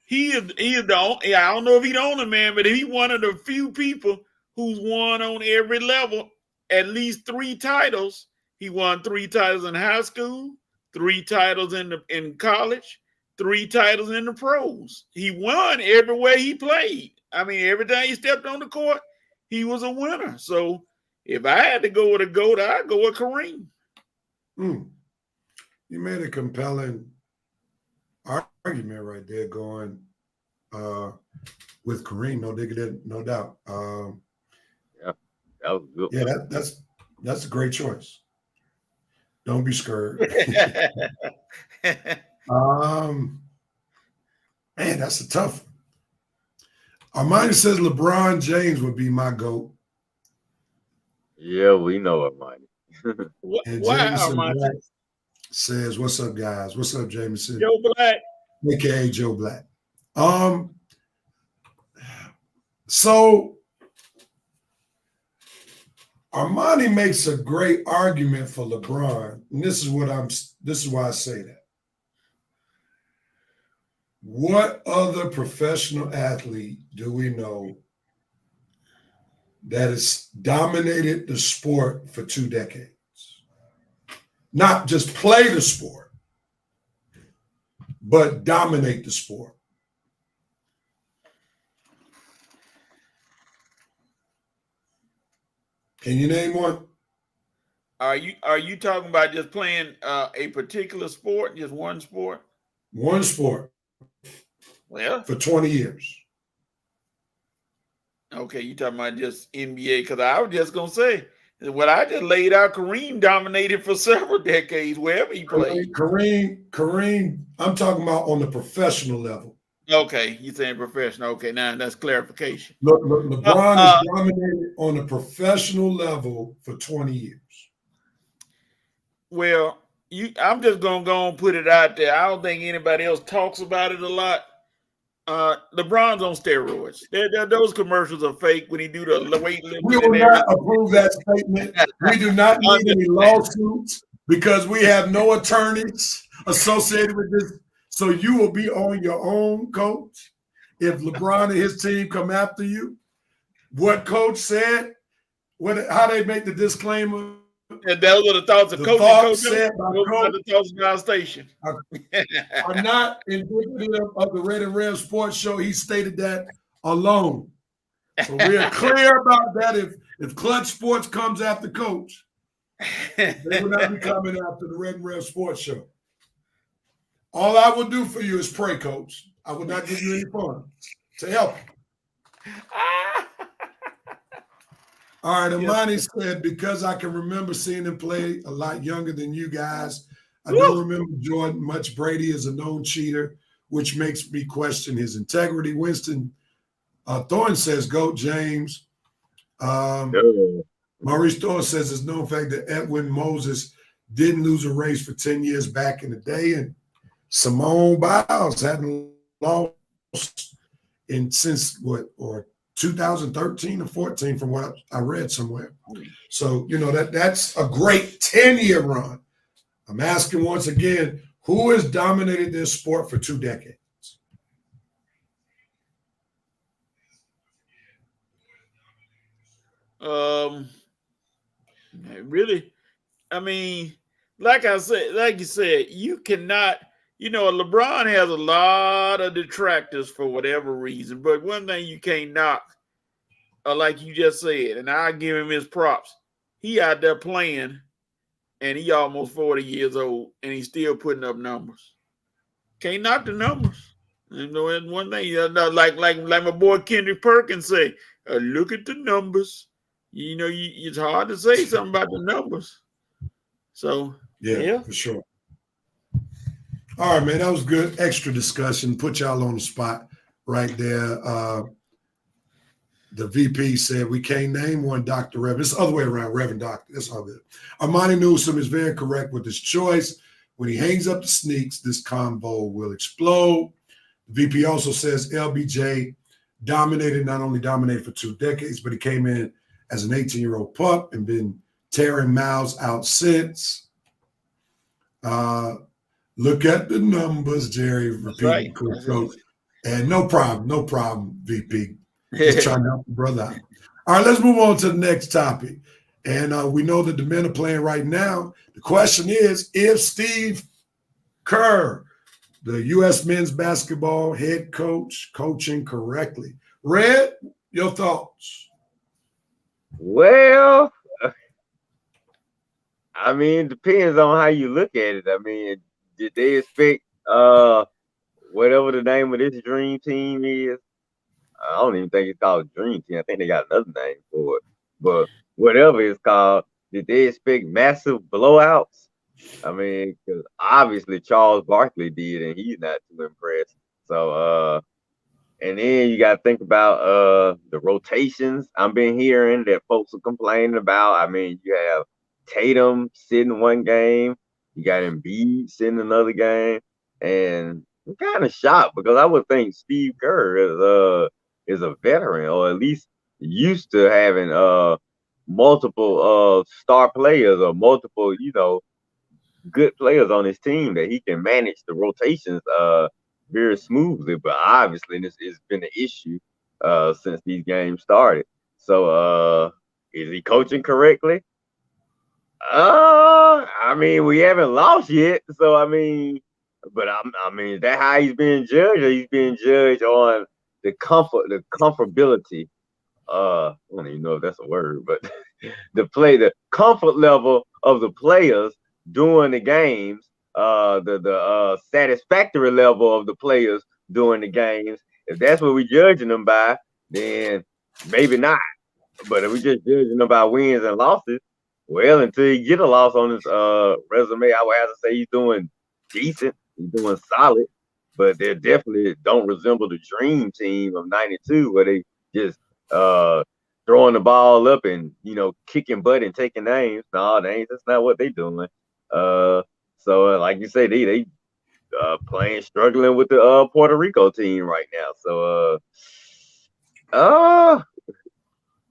he is the only, I don't know if he's the only man, but he's one of the few people who's won on every level at least 3 titles. He won 3 titles in high school, 3 titles in college, 3 titles in the pros. He won everywhere he played. I mean, every time he stepped on the court, he was a winner. So if I had to go with a GOAT, I'd go with Kareem. You made a compelling argument right there going with Kareem, no doubt. Yeah, that was good. Yeah, that's a great choice. Don't be scared. Man, that's a tough one. Armani says LeBron James would be my GOAT. Yeah, we know it, Armani. And Why Jameson Armani? Black says, "What's up, guys? What's up, Jameson? Joe Black, AKA Joe Black." So Armani makes a great argument for LeBron, and this is why I say that. What other professional athlete do we know that has dominated the sport for 2 decades? Not just play the sport, but dominate the sport. Can you name one? are you talking about just playing a particular sport, just one sport? One sport Well, for 20 years. okay, you talking about just NBA? Because I was just gonna say what I just laid out. Kareem dominated for several decades wherever he played. Kareem, I'm talking about on the professional level. Okay, you saying professional? Okay, now that's clarification. Look, LeBron has dominated on a professional level for 20 years. Well, I'm just gonna go and put it out there. I don't think anybody else talks about it a lot. LeBron's on steroids. Those commercials are fake when he do the weightlifting. We will not approve that statement. We do not need any lawsuits because we have no attorneys associated with this. So you will be on your own, Coach. If LeBron and his team come after you, what Coach said, how they make the disclaimer. And those are the thoughts of The Coach. thoughts said by Those are Coach the thoughts of our station. are not indicative of the Red and Red Sports Show. He stated that alone. So we're clear about that. If Clutch Sports comes after Coach, they will not be coming after the Red and Red Sports Show. All I will do for you is pray, Coach. I will not give you any funds to help you. All right, Amani said, because I can remember seeing him play a lot younger than you guys, I don't remember Jordan much. Brady is a known cheater, which makes me question his integrity. Winston Thorne says, GOAT James. Maurice Thorne says it's known fact that Edwin Moses didn't lose a race for 10 years back in the day, and Simone Biles hadn't lost since 2013 or 14 from what I read somewhere. So, that's a great 10-year run. I'm asking once again, who has dominated this sport for 2 decades? Really, I mean, like you said, you cannot, LeBron has a lot of detractors for whatever reason, but one thing you can't knock, like you just said, and I give him his props, he out there playing, and he almost 40 years old, and he's still putting up numbers. Can't knock the numbers. You know, and one thing, like my boy Kendrick Perkins say, look at the numbers. You know, it's hard to say something about the numbers. So yeah, for sure. All right, man, that was good. Extra discussion. Put y'all on the spot right there. The VP said we can't name one Dr. Reverend. It's the other way around, Reverend Doctor. That's all good. Armani Newsom is very correct with his choice. When he hangs up the sneaks, this combo will explode. The VP also says LBJ not only dominated for 2 decades, but he came in as an 18-year-old pup and been tearing mouths out since. Look at the numbers, Jerry. Repeating, right. And no problem, VP. Just trying to help the brother out. All right, let's move on to the next topic. And we know that the men are playing right now. The question is, if Steve Kerr, the U.S. men's basketball head coach, coaching correctly. Red, your thoughts? Well, I mean, it depends on how you look at it. I mean, did they expect whatever the name of this dream team is? I don't even think it's called Dream Team. I think they got another name for it. But whatever it's called, did they expect massive blowouts? I mean, because obviously Charles Barkley did, and he's not too impressed. So, and then you got to think about the rotations. I've been hearing that folks are complaining about. I mean, you have Tatum sitting one game, you got Embiid sitting another game, and I'm kind of shocked because I would think Steve Kerr is a veteran, or at least used to having multiple star players or multiple, good players on his team, that he can manage the rotations very smoothly. But obviously this has been an issue since these games started. So is he coaching correctly? I mean, we haven't lost yet. So I mean, but I mean, is that how he's being judged? Or he's being judged on the comfortability. I don't even know if that's a word, but the comfort level of the players during the games, the satisfactory level of the players during the games. If that's what we're judging them by, then maybe not. But if we're just judging them by wins and losses, well, until you get a loss on his resume, I would have to say he's doing decent. He's doing solid. But they definitely don't resemble the dream team of '92, where they just throwing the ball up and kicking butt and taking names. No, that's not what they're doing. So like you say, they struggling with the Puerto Rico team right now. So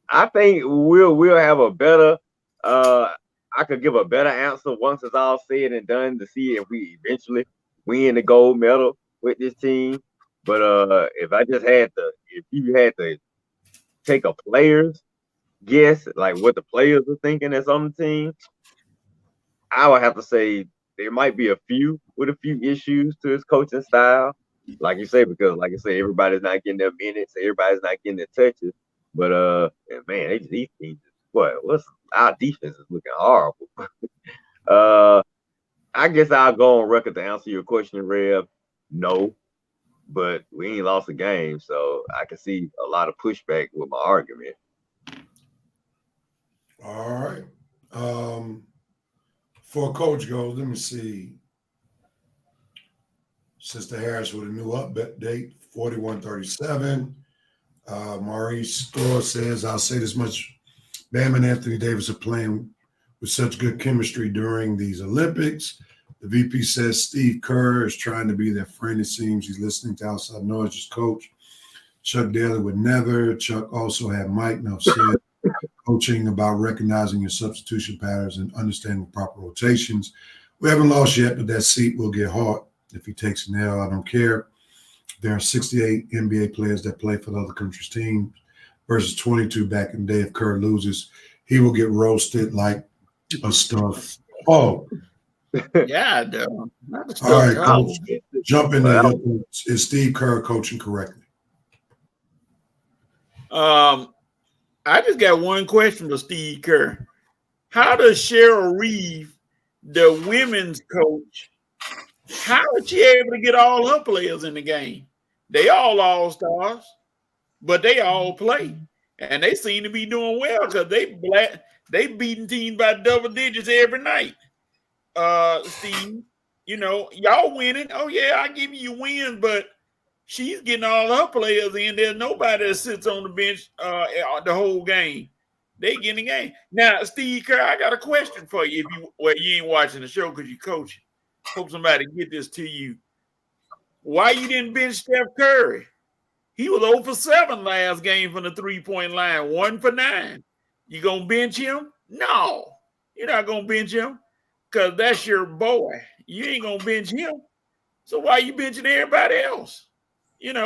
I think we'll have a better. I could give a better answer once it's all said and done to see if we eventually win the gold medal with this team. But if you had to take a player's guess, like what the players are thinking that's on the team, I would have to say there might be a few issues to his coaching style, like you say, because like I say, everybody's not getting their minutes, everybody's not getting their touches. But man, these teams, what's our defense is looking horrible. I guess I'll go on record to answer your question, Rev. No, but we ain't lost a game, so I can see a lot of pushback with my argument. All right. For Coach goes, let me see. Sister Harris with a new update, 41-37. Maurice Store says, I'll say this much. Bam and Anthony Davis are playing with such good chemistry during these Olympics. The VP says Steve Kerr is trying to be their friend. It seems he's listening to Outside Noise's coach. Chuck Daly would never. Chuck also had Mike now said coaching about recognizing your substitution patterns and understanding proper rotations. We haven't lost yet, but that seat will get hot if he takes an L. I don't care. There are 68 NBA players that play for the other country's teams versus 22 back in the day. If Kerr loses, he will get roasted like a stuff. Oh. Yeah, I do. All right, Coach. Jump in there. Is Steve Kerr coaching correctly? I just got one question for Steve Kerr. How does Cheryl Reeve, the women's coach How is she able to get all her players in the game? They all stars, but they all play, and they seem to be doing well because they beating teams by double digits every night. Steve, y'all winning. Oh yeah, I give you wins, but she's getting all her players in. There's nobody that sits on the bench the whole game. They get in the game. Now, Steve Kerr, I got a question for you. You ain't watching the show because you coaching. Hope somebody get this to you. Why you didn't bench Steph Curry? He was 0 for 7 last game from the 3-point line, 1 for 9. You gonna bench him? No, you're not gonna bench him because that's your boy. You ain't gonna bench him. So why you benching everybody else? Get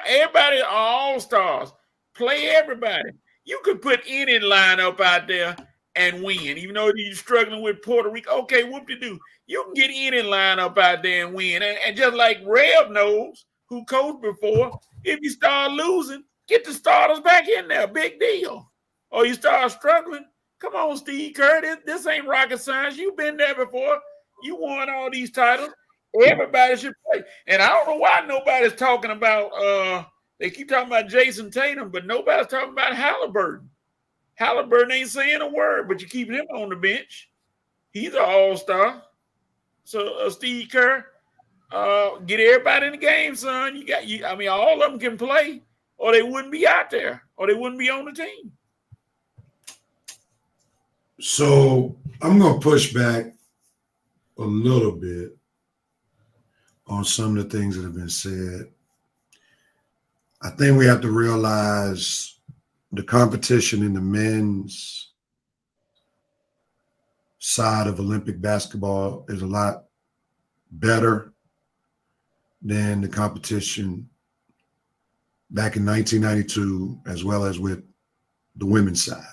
everybody all stars. Play everybody. You could put any lineup out there and win, even though you're struggling with Puerto Rico. Okay, whoop-de-doo. You can get any lineup out there and win. And just like Rev knows, who coached before, if you start losing, get the starters back in there. Big deal. Or you start struggling, come on, Steve Kerr. This ain't rocket science. You've been there before. You won all these titles. Everybody should play. And I don't know why nobody's talking about they keep talking about Jason Tatum, but nobody's talking about Halliburton. Halliburton ain't saying a word, but you keep him on the bench. He's an all-star. So, Steve Kerr, get everybody in the game, son. All of them can play, or they wouldn't be out there, or they wouldn't be on the team. So I'm going to push back a little bit on some of the things that have been said. I think we have to realize the competition in the men's side of Olympic basketball is a lot better than the competition back in 1992, as well as with the women's side.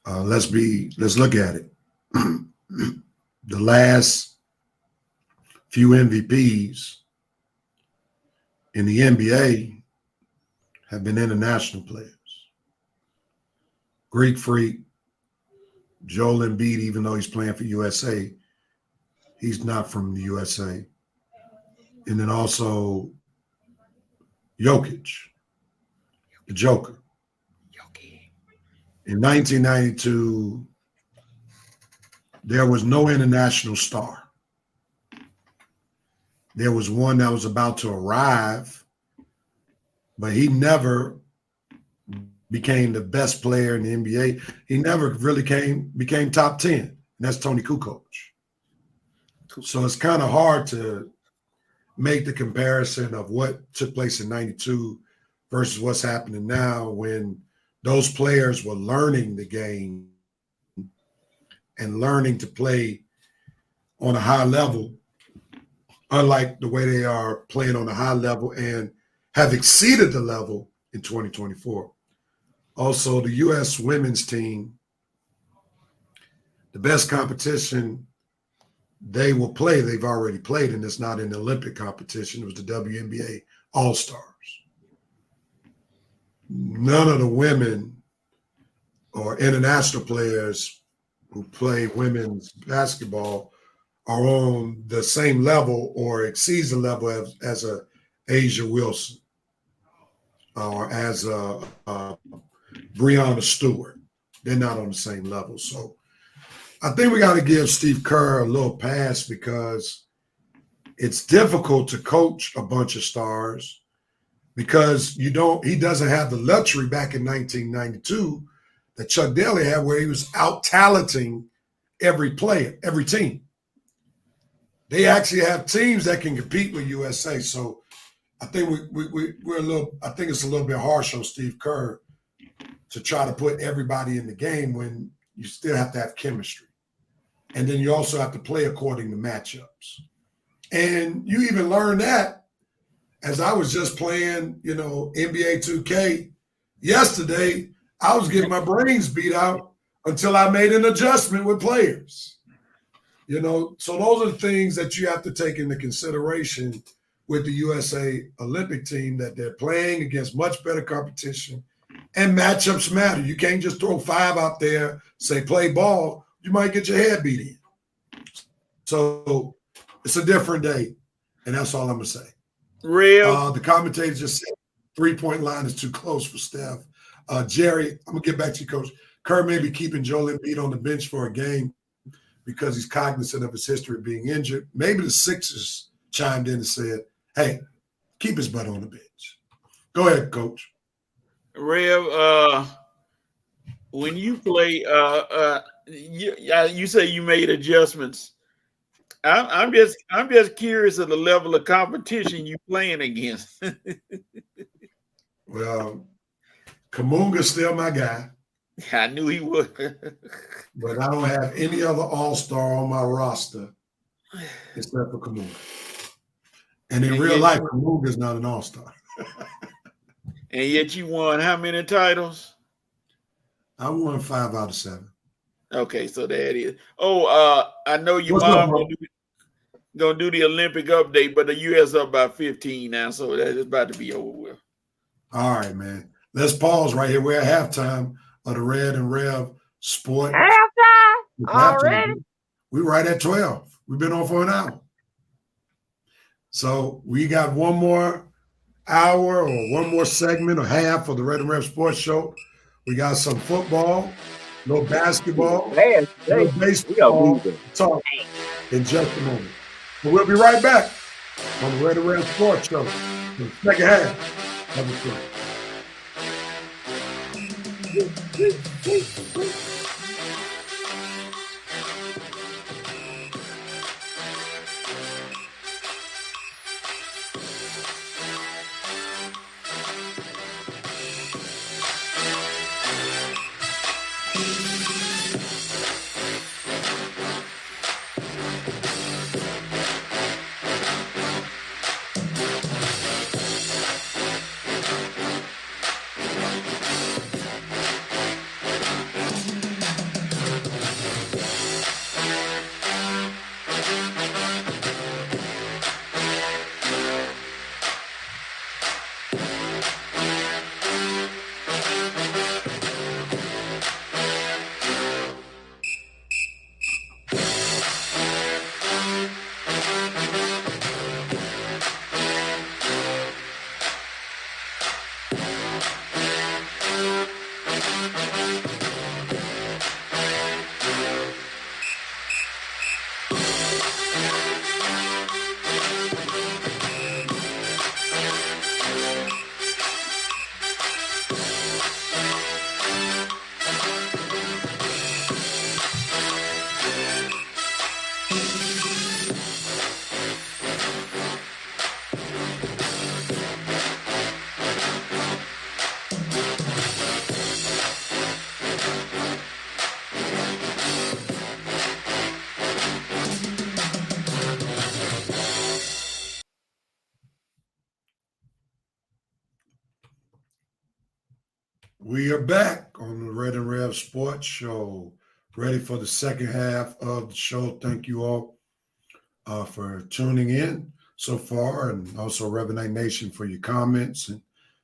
Let's look at it. The last few MVPs in the NBA have been international players. Greek Freak, Joel Embiid, even though he's playing for USA, he's not from the USA. And then also Jokic, the Joker. In 1992, there was no international star. There was one that was about to arrive, but he never became the best player in the NBA. He never really became top 10, and that's Tony Kukoc. So it's kind of hard to make the comparison of what took place in 92 versus what's happening now when those players were learning the game and learning to play on a high level, unlike the way they are playing on a high level and have exceeded the level in 2024. Also, the U.S. women's team, the best competition they will play, they've already played, and it's not an Olympic competition. It was the WNBA All-Stars. None of the women or international players who play women's basketball are on the same level or exceeds the level as a Asia Wilson or as a Breonna Stewart. They're not on the same level. So I think we got to give Steve Kerr a little pass because it's difficult to coach a bunch of stars because he doesn't have the luxury back in 1992 that Chuck Daly had where he was out-talenting every player, every team. They actually have teams that can compete with USA. So I think I think it's a little bit harsh on Steve Kerr to try to put everybody in the game when you still have to have chemistry. And then you also have to play according to matchups. And you even learn that as I was just playing, NBA 2K yesterday, I was getting my brains beat out until I made an adjustment with players. So those are the things that you have to take into consideration with the USA Olympic team, that they're playing against much better competition and matchups matter. You can't just throw 5 out there, say play ball. You might get your head beat in. So it's a different day, and that's all I'm gonna say. Rev, The commentators just said 3-point line is too close for Steph. Jerry, I'm gonna get back to you, Coach. Kerr may be keeping Joel Embiid on the bench for a game because he's cognizant of his history of being injured. Maybe the Sixers chimed in and said, "Hey, keep his butt on the bench." Go ahead, Coach. Rev, when you play, you say you made adjustments. I'm just curious of the level of competition you playing against. Well, Kamunga's still my guy, I knew he would. but I don't have any other all-star on my roster except for Kamunga. And in real life, Kamunga's not an all-star. And yet you won how many titles? I won 5 out of 7. Okay, so that is. Oh, I know your mom gonna do the Olympic update, but the U.S. up by 15 now, so that is about to be over with. All right, man. Let's pause right here. We're at halftime of the Red and Rev Sport. Halftime already? We're right at 12. We've been on for an hour. So we got one more hour or one more segment or half of the Red and Rev Sports Show. We got some football, no basketball, no baseball talk in just a moment. But we'll be right back on the Red and Rev Sports Show for the second half of the show. We are back on the Red and Rev Sports Show, ready for the second half of the show. Thank you all for tuning in so far, and also Revenant Nation for your comments and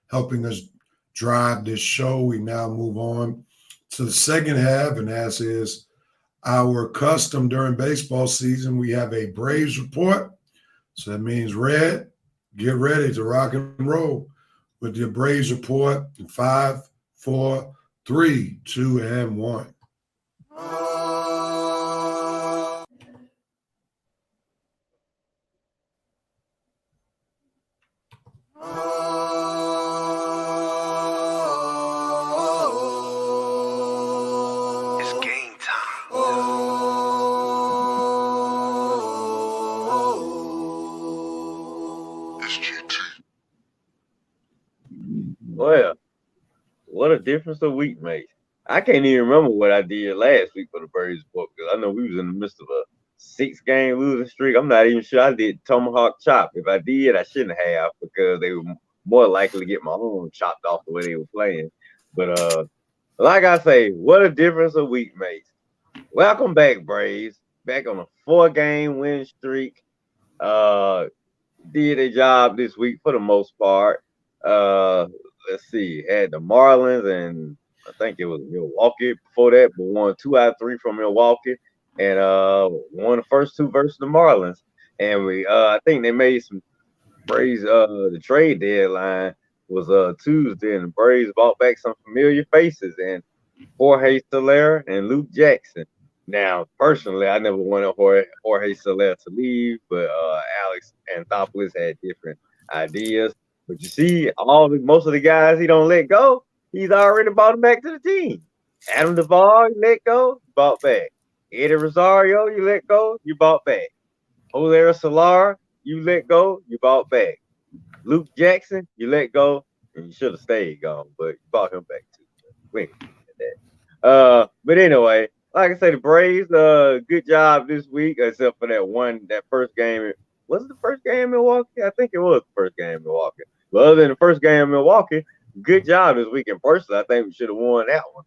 helping us drive this show. We now move on to the second half, and as is our custom during baseball season, we have a Braves report. So that means Red, get ready to rock and roll with your Braves report in 5, 4, 3, 2, and 1. It's game time. It's GT. Well, what a difference a week makes. I can't even remember what I did last week for the Braves report because I know we was in the midst of a 6-game losing streak. I'm not even sure I did tomahawk chop. If I did, I shouldn't have because they were more likely to get my own chopped off the way they were playing. But like I say, what a difference a week makes. Welcome back, Braves. Back on a 4-game win streak. Did a job this week for the most part. Let's see, had the Marlins and I think it was Milwaukee before that, but won 2 out of 3 from Milwaukee. and won the first two versus the Marlins. And we I think they made some Braves. The trade deadline was Tuesday, and the Braves bought back some familiar faces and Jorge Soler and Luke Jackson. Now, personally, I never wanted Jorge Soler to leave, but Alex Anthopoulos had different ideas. But you see, most of the guys he don't let go, he's already brought them back to the team. Adam Duvall, you let go, you bought back. Eddie Rosario, you let go, you bought back. Jose Solar, you let go, you bought back. Luke Jackson, you let go, and you should have stayed gone, but you brought him back too. Wait. But anyway, like I say, the Braves, good job this week, except for that first game. Was it the first game in Milwaukee? I think it was the first game in Milwaukee. But other than the first game in Milwaukee, good job this week. And personally, I think we should have won that one.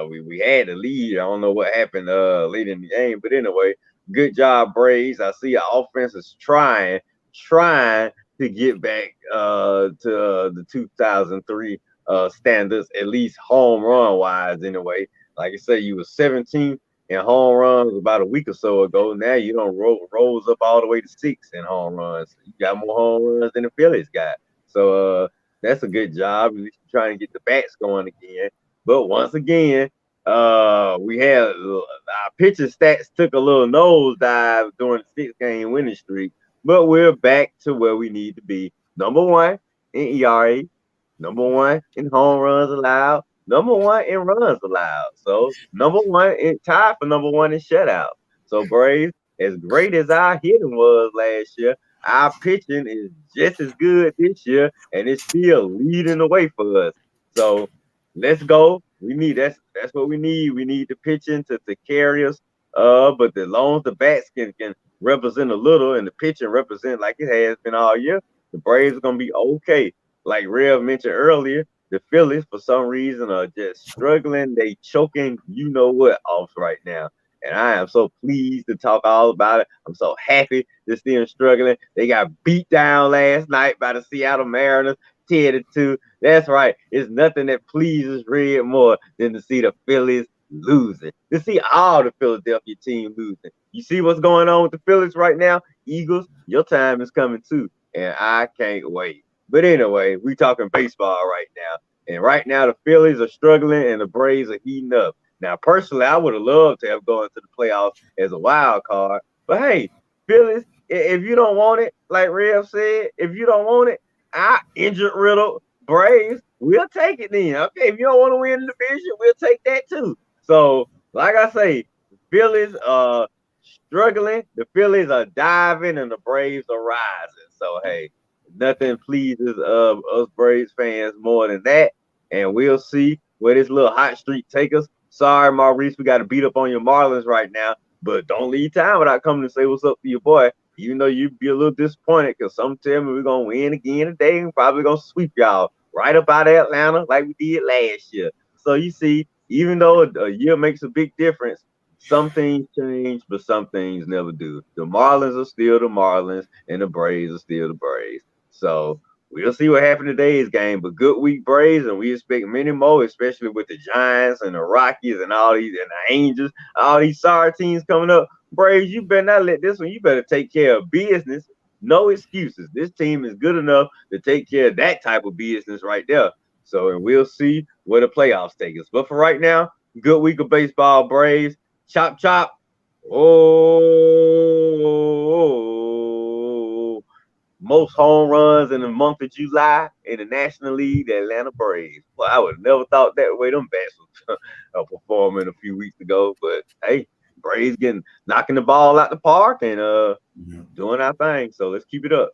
We had the lead. I don't know what happened late in the game, but anyway, good job, Braves. I see our offense is trying to get back to the 2003 standards, at least home run wise anyway. Like I said, you were 17th in home runs about a week or so ago. Now you don't rose up all the way to 6 in home runs. You got more home runs than the Phillies got. So that's a good job. At least trying to get the bats going again. But once again, we had our pitching stats took a little nosedive during the 6-game winning streak. But we're back to where we need to be. Number 1 in ERA, number 1 in home runs allowed, number 1 in runs allowed. So number 1 in tied for number 1 in shutout. So Braves, as great as our hitting was last year, our pitching is just as good this year, and it's still leading the way for us. So let's go. We need that's what we need. We need the pitching to carry us. But as long as the bats can represent a little and the pitching represent like it has been all year, the Braves are gonna be okay. Like Rev mentioned earlier, the Phillies for some reason are just struggling. They choking, you know what, off right now. And I am so pleased to talk all about it. I'm so happy to see them struggling. They got beat down last night by the Seattle Mariners, 10-2. That's right. It's nothing that pleases Red more than to see the Phillies losing. To see all the Philadelphia team losing. You see what's going on with the Phillies right now? Eagles, your time is coming too. And I can't wait. But anyway, we talking baseball right now. And right now, the Phillies are struggling and the Braves are heating up. Now, personally, I would have loved to have gone to the playoffs as a wild card. But hey, Phillies, if you don't want it, like Rev said, if you don't want it, our injured riddle Braves, we'll take it then. Okay, if you don't want to win the division, we'll take that too. So, like I say, the Phillies are struggling, the Phillies are diving, and the Braves are rising. So, hey, nothing pleases us Braves fans more than that. And we'll see where this little hot streak take us. Sorry, Maurice, we got to beat up on your Marlins right now. But don't leave time without coming to say what's up to your boy. Even though you'd be a little disappointed because some tell me we're going to win again today and probably going to sweep y'all right up out of Atlanta like we did last year. So you see, even though a year makes a big difference, some things change, but some things never do. The Marlins are still the Marlins, and the Braves are still the Braves. So we'll see what happens in today's game. But good week, Braves, and we expect many more, especially with the Giants and the Rockies and all these, and the Angels, all these sorry teams coming up. Braves, you better not let this one. You better take care of business. No excuses. This team is good enough to take care of that type of business right there. So, and we'll see where the playoffs take us. But for right now, good week of baseball, Braves. Chop, chop. Oh, most home runs in the month of July in the National League, the Atlanta Braves. Well, I would have never thought that way them bats were performing a few weeks ago. But, hey, Braves knocking the ball out the park and doing our thing. So let's keep it up.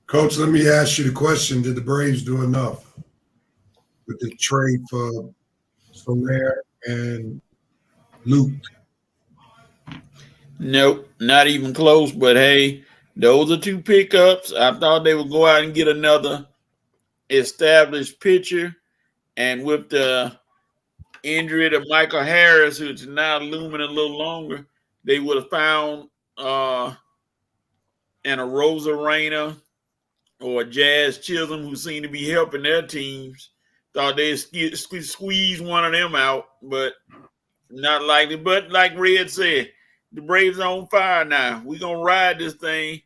Coach, let me ask you the question. Did the Braves do enough with the trade for Soler and Luke? Nope, not even close. But hey, those are 2 pickups. I thought they would go out and get another established pitcher. And with the injury to Michael Harris, who's now looming a little longer, they would have found an Arozarena or Jazz Chisholm, who seem to be helping their teams. Thought they'd squeeze one of them out, but not likely. But like Red said, the Braves are on fire now. We're gonna ride this thing.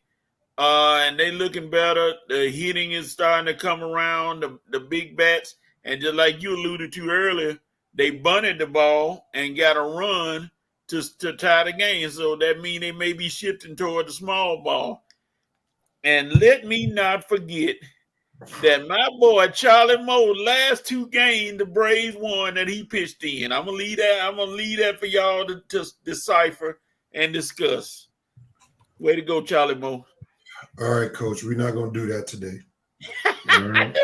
And they looking better. The hitting is starting to come around, the big bats. And just like you alluded to earlier, they bunted the ball and got a run to tie the game. So that means they may be shifting toward the small ball. And let me not forget that my boy Charlie Moore, last 2 games the Braves won that he pitched in. I'm gonna leave that for y'all to decipher and discuss. Way to go, Charlie Moore. All right, Coach. We're not gonna do that today. Right.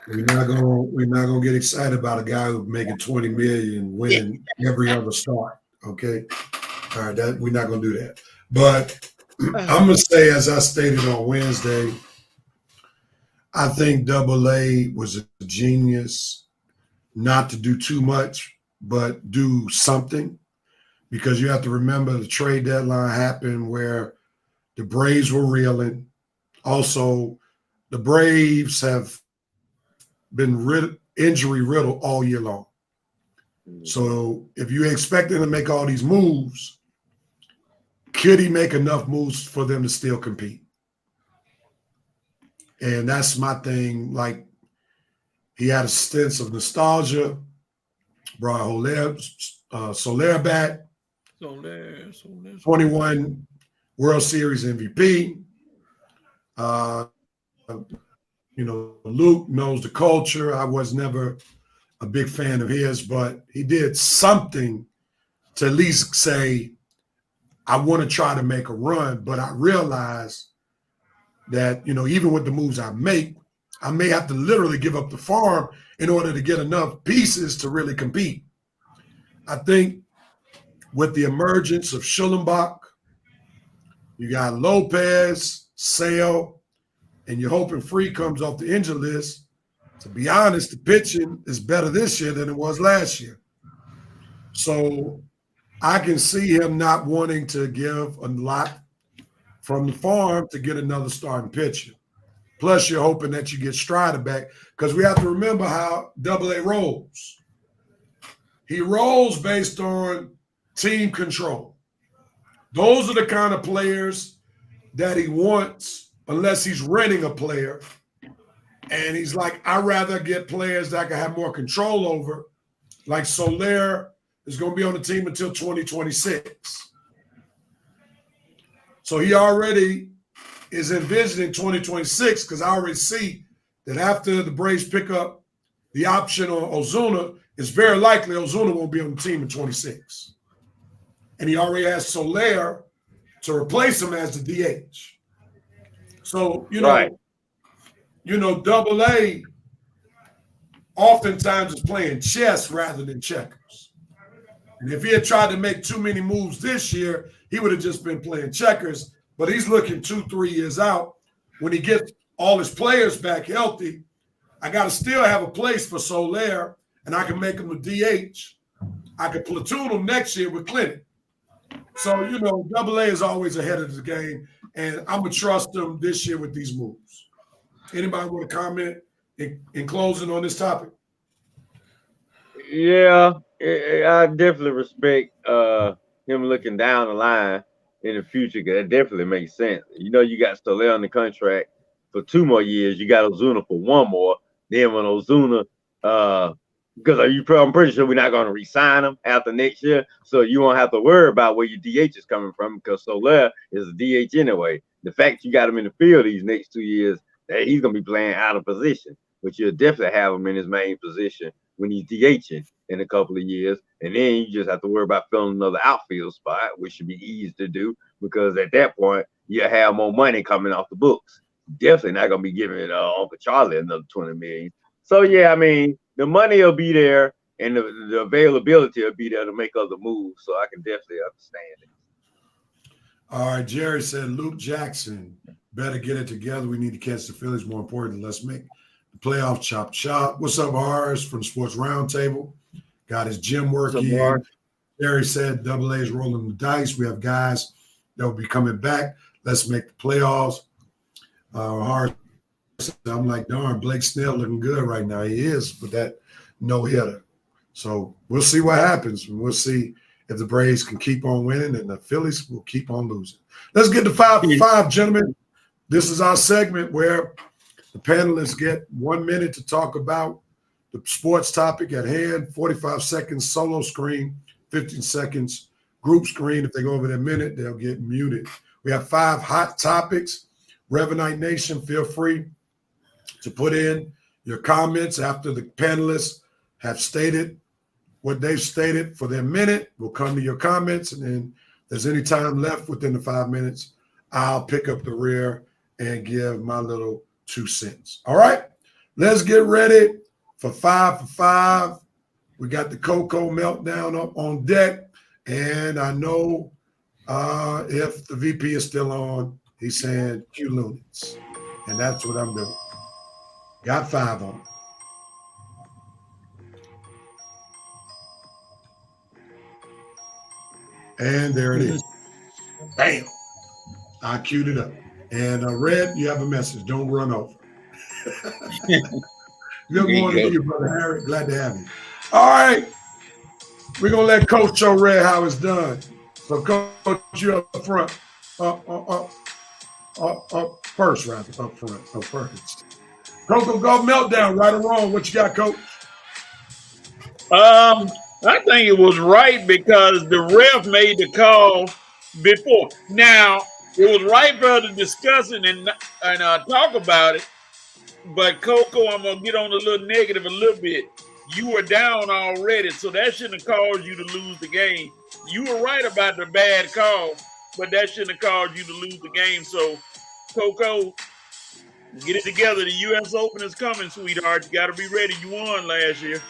We're not gonna get excited about a guy who's making $20 million winning every other start. Okay. All right, that we're not gonna do that. But I'm gonna say, as I stated on Wednesday, I think AA was a genius not to do too much, but do something, because you have to remember the trade deadline happened where the Braves were reeling. Also, the Braves have been injury riddled all year long. So if you're expecting to make all these moves, could he make enough moves for them to still compete? And that's my thing. Like, he had a sense of nostalgia, brought Soler back, 21 World Series MVP. Luke knows the culture. I was never a big fan of his, but he did something to at least say, I want to try to make a run. But I realize that, even with the moves I make, I may have to literally give up the farm in order to get enough pieces to really compete. I think with the emergence of Schulenbach, you got Lopez, Sale, and you're hoping Free comes off the injury list. To be honest, the pitching is better this year than it was last year. So I can see him not wanting to give a lot from the farm to get another starting pitcher. Plus, you're hoping that you get Strider back, because we have to remember how AA rolls. He rolls based on team control. Those are the kind of players that he wants, unless he's renting a player. And he's like, I'd rather get players that I can have more control over. Like Soler is going to be on the team until 2026. So he already is envisioning 2026, because I already see that after the Braves pick up the option on Ozuna, it's very likely Ozuna won't be on the team in 26. And he already has Soler to replace him as the DH. So, Right. AA oftentimes is playing chess rather than checkers. And if he had tried to make too many moves this year, he would have just been playing checkers. But he's looking 2-3 years out. When he gets all his players back healthy, I got to still have a place for Soler, and I can make him a DH. I can platoon him next year with Clinton. So, AA is always ahead of the game, and I'm going to trust him this year with these moves. Anybody want to comment in closing on this topic? Yeah, I definitely respect him looking down the line in the future, because that definitely makes sense. You got Soler on the contract for 2 more years. You got Ozuna for 1 more. Then when Ozuna, because I'm pretty sure we're not going to re-sign him after next year, so you won't have to worry about where your DH is coming from, because Soler is a DH anyway. The fact you got him in the field these next 2 years, that he's going to be playing out of position, but you'll definitely have him in his main position when he's DHing in a couple of years. And then you just have to worry about filling another outfield spot, which should be easy to do, because at that point, you'll have more money coming off the books. Definitely not going to be giving Uncle Charlie another $20 million. So, yeah, I mean, the money will be there, and the availability will be there to make other moves. So I can definitely understand it. All right, Jerry said Luke Jackson better get it together. We need to catch the Phillies. More importantly, let's make the playoff chop. What's up, Harris from the Sports Roundtable? Got his gym work in. Jerry said AA is rolling the dice. We have guys that will be coming back. Let's make the playoffs. Harris, I'm like, darn, Blake Snell looking good right now. He is with that no-hitter. So we'll see what happens. We'll see if the Braves can keep on winning and the Phillies will keep on losing. Let's get to 5 for 5, gentlemen. This is our segment where the panelists get 1 minute to talk about the sports topic at hand, 45 seconds solo screen, 15 seconds group screen. If they go over their minute, they'll get muted. We have 5 hot topics. Revenite Nation, feel free to put in your comments after the panelists have stated what they've stated for their minute. We'll come to your comments, and then if there's any time left within the 5 minutes, I'll pick up the rear and give my little 2 cents. All right, let's get ready for 5 for 5. We got the Coco meltdown up on deck, and I know if the VP is still on, he's saying Q Lunits, and that's what I'm doing. Got 5 on. And there it is. Bam. I queued it up. And Red, you have a message. Don't run over. Good morning to you, Brother Harry. Glad to have you. All right. We're going to let Coach show Red how it's done. So, Coach, you up front. Up first, rather. Up front. Up first. Coco Golf meltdown, right or wrong? What you got, Coach? I think it was right because the ref made the call before. Now, it was right for us to discuss it and talk about it. But Coco, I'm gonna get on a little negative a little bit. You were down already, so that shouldn't have caused you to lose the game. You were right about the bad call, but that shouldn't have caused you to lose the game. So, Coco, get it together. The U.S. Open is coming, sweetheart. You got to be ready. You won last year.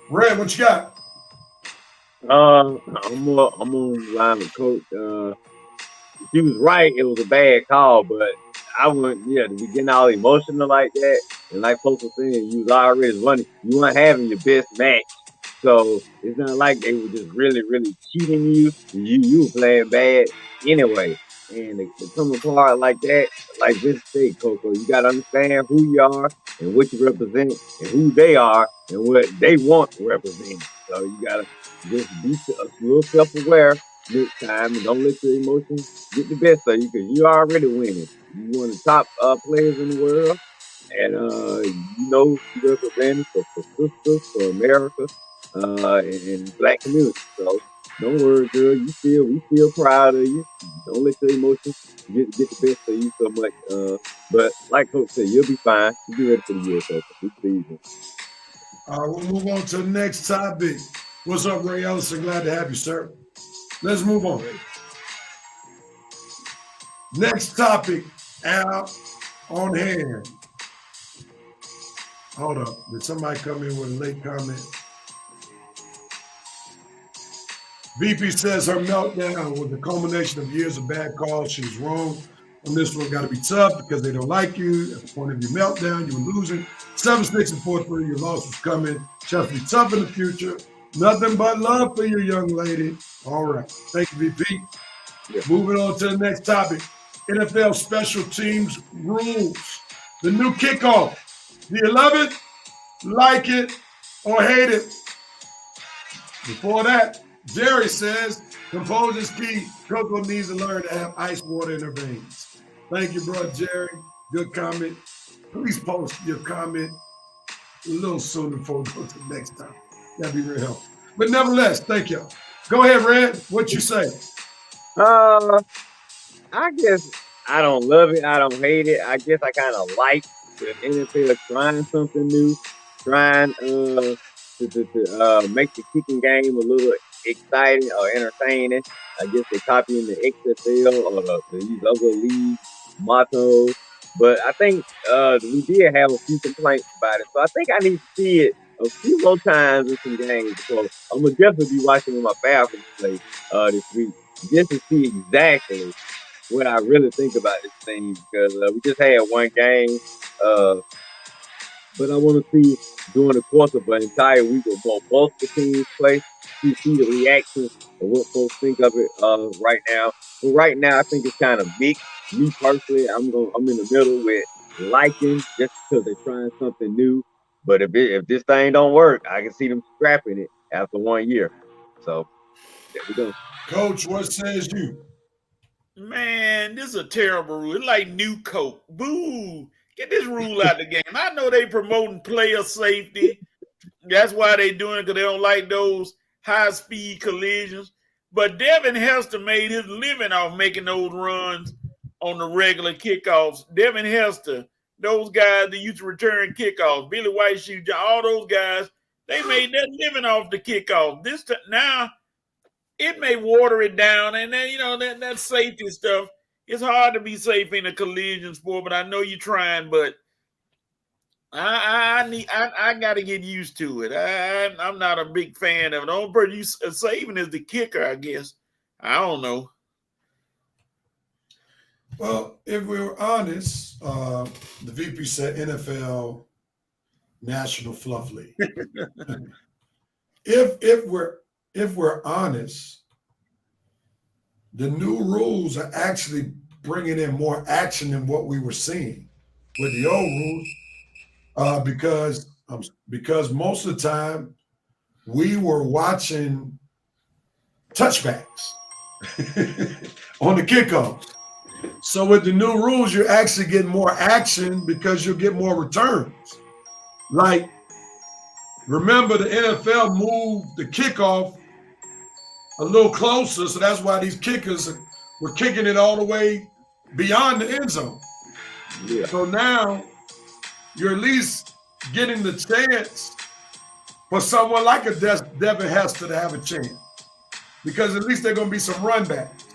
Red, what you got? I'm on line with Coach. She was right. It was a bad call, but I wouldn't. Yeah, to be getting all emotional like that, and like Coach was saying, you was already running. You weren't having your best match, so it's not like they were just really, really cheating you. You were playing bad anyway, and to come apart like that, like this thing, Coco, you gotta understand who you are and what you represent, and who they are and what they want to represent. So you gotta just be a little self-aware next time, and don't let your emotions get the best of you, because you're already winning. You one of the top players in the world, and you know you represent for sisters, for America, and Black community. So don't worry, girl. We feel proud of you. Don't let your emotions get the best of you so much. But like Coach said, you'll be fine. You'll be ready for the U.S. Open this season. We'll move on to the next topic. What's up, Ray Ellison? Glad to have you, sir. Let's move on. Next topic out on hand. Hold up. Did somebody come in with a late comment? VP says her meltdown was the culmination of years of bad calls. She was wrong on this one. Got to be tough because they don't like you. At the point of your meltdown, you were losing. 7-6 and 4-3. Your loss was coming. Just be tough in the future. Nothing but love for you, young lady. All right. Thank you, VP. Yeah. Moving on to the next topic. NFL special teams rules. The new kickoff. Do you love it, like it, or hate it? Before that, Jerry says, composure's key. Coco needs to learn to have ice water in her veins. Thank you, bro, Jerry. Good comment. Please post your comment a little sooner before we go to the next time. That'd be real helpful. But nevertheless, thank you. Go ahead, Red. What you say? I guess I don't love it. I don't hate it. I guess I kind of like the NFL trying something new, trying to make the kicking game a little exciting or entertaining. I guess they're copying the XFL or these other league mottos. But I think we did have a few complaints about it. So I think I need to see it a few more times in some games. So I'm going to definitely be watching with my Falcons play this week just to see exactly what I really think about this thing, because we just had one game. But I want to see during the course of an entire week of both the teams play, to see the reactions of what folks think of it right now. But right now, I think it's kind of mixed. Me personally, I'm in the middle with liking just because they're trying something new. But if this thing don't work, I can see them scrapping it after 1 year. So There we go. Coach, what says you? Man, this is a terrible rule. It's like new Coke. Boo! Get this rule out of the game. I know they promoting player safety. That's why they doing it, because they don't like those high-speed collisions. But Devin Hester made his living off making those runs on the regular kickoffs. Devin Hester, those guys that used to return kickoffs, Billy White Shoe, all those guys, they made that living off the kickoff. Now it may water it down, and then that safety stuff. It's hard to be safe in a collision sport, but I know you're trying. But I got to get used to it. I'm not a big fan of it. The only person saving is the kicker, I guess. I don't know. Well, if we were honest, the VP said NFL National Fluff League. if we're honest, the new rules are actually bringing in more action than what we were seeing with the old rules. Because most of the time we were watching touchbacks on the kickoffs. So with the new rules, you're actually getting more action because you'll get more returns. Like, remember the NFL moved the kickoff a little closer, so that's why these kickers were kicking it all the way beyond the end zone. Yeah. So now you're at least getting the chance for someone like a Devin Hester to have a chance, because at least they're going to be some run backs.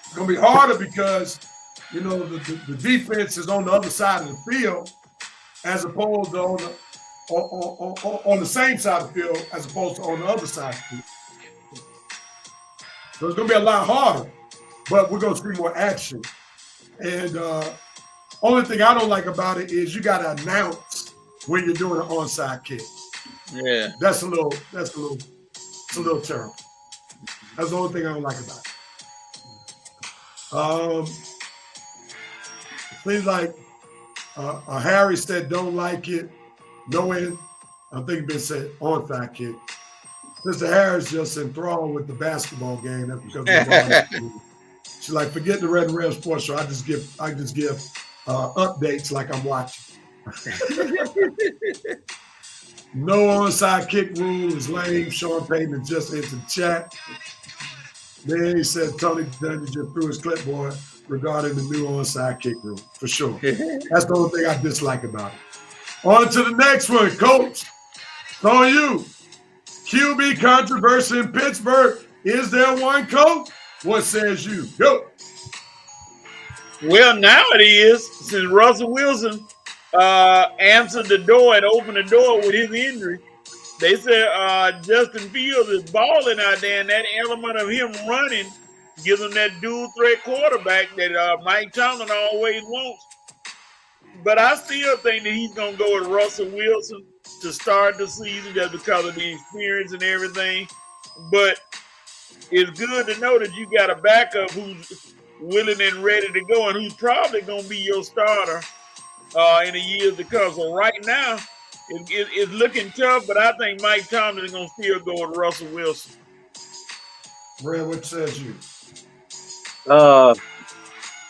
It's going to be harder because, the defense is on the other side of the field as opposed to on the same side of the field as opposed to on the other side of the field. So it's going to be a lot harder, but we're going to see more action. And only thing I don't like about it is you got to announce when you're doing an onside kick. Yeah, It's a little terrible. That's the only thing I don't like about it. Seems like Harry said don't like it. Knowing, I think Ben said onside kick. Mr. Harris just enthralled with the basketball game. That's because she's like, forget the Red and Red Sports Show. I just give updates like I'm watching. No onside kick rule is lame. Sean Payton just entered the chat. Then he said Tony Dungy just threw his clipboard regarding the new onside kick rule, for sure. That's the only thing I dislike about it. On to the next one, Coach. It's on you. QB controversy in Pittsburgh. Is there one, Coach? What says you? Go. Well, now it is, since Russell Wilson answered the door and opened the door with his injury. They said Justin Fields is balling out there, and that element of him running gives him that dual threat quarterback that Mike Tomlin always wants. But I still think that he's going to go with Russell Wilson to start the season just because of the experience and everything. But it's good to know that you got a backup who's willing and ready to go and who's probably going to be your starter in the years to come. So right now, it's looking tough, but I think Mike Tomlin is going to still go with Russell Wilson. Red, what says you?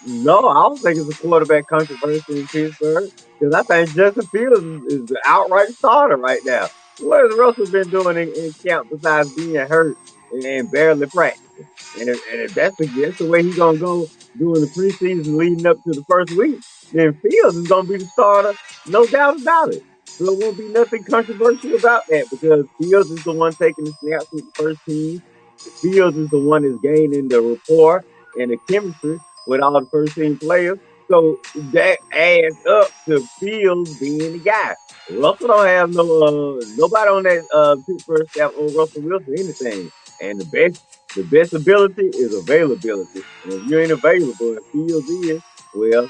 No, I don't think it's a quarterback controversy in Pittsburgh, because I think Justin Fields is the outright starter right now. What has Russell been doing in camp besides being hurt and barely practicing? And if that's the way he's going to go during the preseason leading up to the first week, then Fields is going to be the starter, no doubt about it. So there won't be nothing controversial about that, because Fields is the one taking the snaps with the first team. Fields is the one that's gaining the rapport and the chemistry with all the first team players. So that adds up to Fields being the guy. Russell don't have nobody on that Pittsburgh staff or Russell Wilson anything. And the best ability is availability. And if you ain't available and Fields is, well,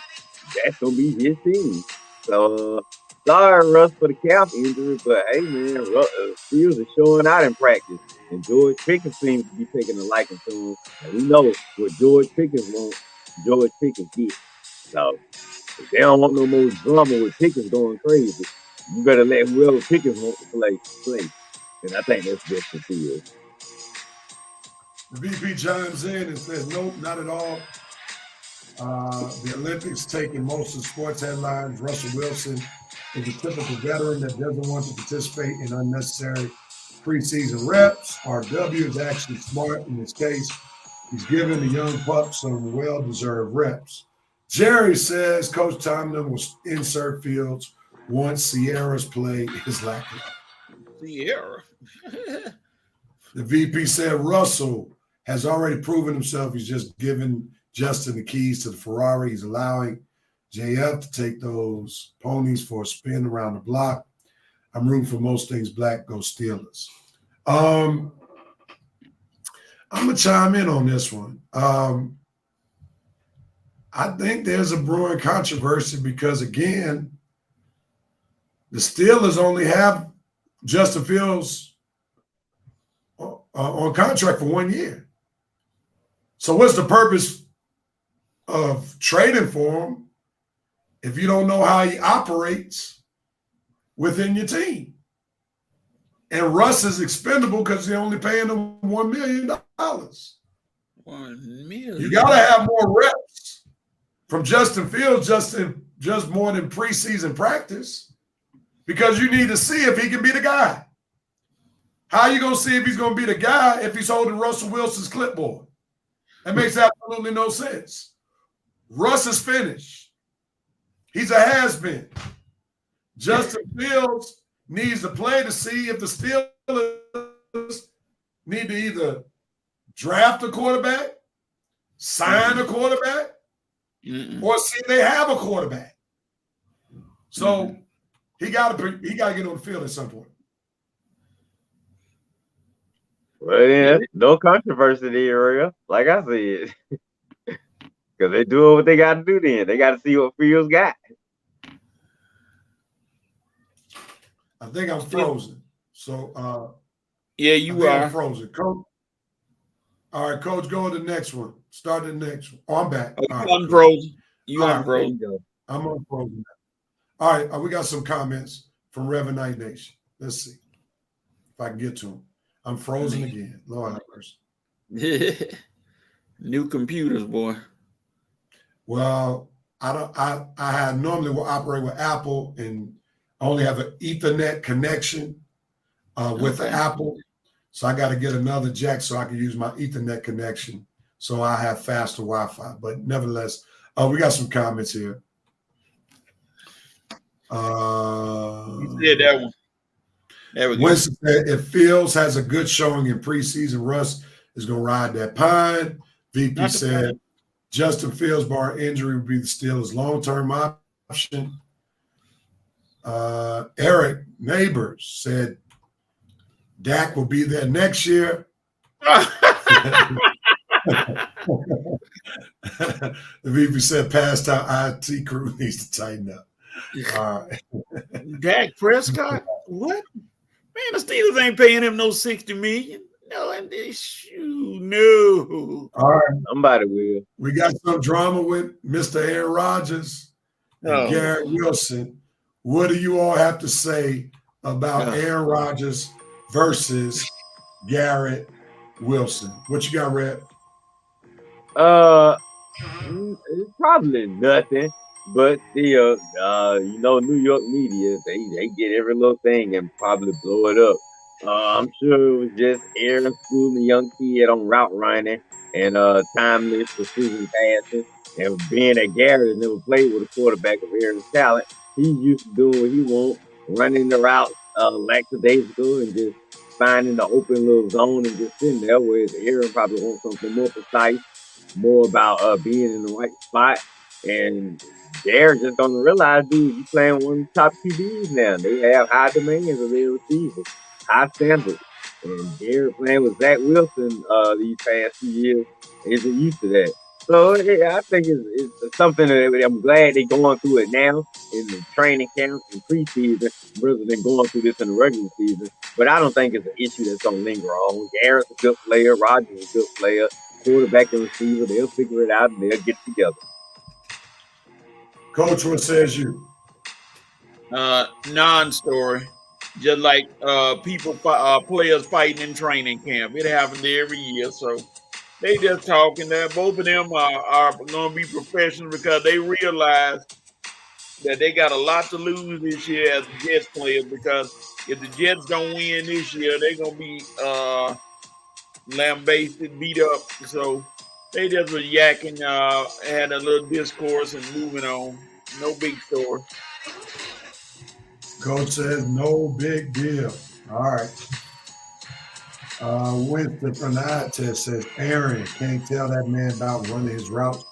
that's gonna be his team. So sorry, Russ, for the calf injury, but hey man, Fields is showing out in practice. And George Pickens seems to be taking a liking to him. And we know what George Pickens wants, George Pickens gets. So if they don't want no more drama with Pickens going crazy, you better let whoever Pickens wants to play. And I think that's best for Fields. The VP chimes in and says, nope, not at all. The Olympics taking most of the sports headlines. Russell Wilson is a typical veteran that doesn't want to participate in unnecessary preseason reps. RW is actually smart in this case. He's giving the young pup some well-deserved reps. Jerry says Coach Tomlin will insert Fields once Sierra's play is lacking. Sierra. The VP said Russell has already proven himself. He's just giving Justin the keys to the Ferrari. He's allowing JF to take those ponies for a spin around the block. I'm rooting for most things black. Go Steelers. I'm going to chime in on this one. I think there's a brewing controversy because, again, the Steelers only have Justin Fields on contract for 1 year. So what's the purpose of trading for him if you don't know how he operates within your team? And Russ is expendable because they're only paying him $1 million. $1 million. You got to have more reps from Justin Fields just more than preseason practice because you need to see if he can be the guy. How are you going to see if he's going to be the guy if he's holding Russell Wilson's clipboard? That makes absolutely no sense. Russ is finished. He's a has-been. Justin Fields needs to play to see if the Steelers need to either draft a quarterback, sign a quarterback, or see if they have a quarterback. So he got to get on the field at some point. Well, yeah, no controversy there, like I said. Because they doing what they got to do then. They got to see what Fields got. I think I'm frozen. So, yeah, you are. I'm frozen. Coach. All right, Coach, go to the next one. Start the next one. Oh, I'm back. Oh, I'm frozen. You are unfrozen. I'm unfrozen. All right, we got some comments from Revenite Nation. Let's see if I can get to them. I'm frozen again. Lord have mercy. New computers, boy. Well, I normally will operate with Apple and I only have an Ethernet connection with the Apple. So I got to get another jack so I can use my Ethernet connection. So I have faster Wi-Fi. But nevertheless, we got some comments here. You said that one. There we go. Winston said, if Fields has a good showing in preseason, Russ is going to ride that pine. VP said, Justin Fields, bar injury, would be the Steelers' long-term option. Eric Neighbors said, Dak will be there next year. The VP said, past our IT crew needs to tighten up. All right. Dak Prescott? What? Man, the Steelers ain't paying him no $60 million. No, and this no. All right. Somebody will. We got some drama with Mr. Aaron Rodgers and Garrett Wilson. What do you all have to say about Aaron Rodgers versus Garrett Wilson? What you got, Red? It's probably nothing. But still, New York media, they get every little thing and probably blow it up. I'm sure it was just Aaron schooling a young kid on route running and timeless precision passing. And being that Garrett has never played with a quarterback of Aaron's talent, he's used to doing what he wants, running the route lackadaisical and just finding the open little zone and just sitting there. Whereas Aaron probably wants something more precise, more about being in the right spot. And Garrett just don't realize, dude, you playing one of the top QBs now. They have high demands of their receivers, high standards. And Garrett playing with Zach Wilson these past few years isn't used to that. So I think it's something that I'm glad they're going through it now in the training camp and preseason rather than going through this in the regular season. But I don't think it's an issue that's going to linger on. Garrett's a good player. Rodgers is a good player. Quarterback and receiver, they'll figure it out and they'll get together. Coach, what says you? Non-story. Just like players fighting in training camp. It happens every year, so They just talking there. Both of them are going to be professional because they realize that they got a lot to lose this year as Jets players. Because if the Jets don't win this year, they're going to be lambasted, beat up. So they just were yakking, had a little discourse and moving on. No big story. Coach says no big deal. All right. Winston from the eye test says Aaron can't tell that man about running his routes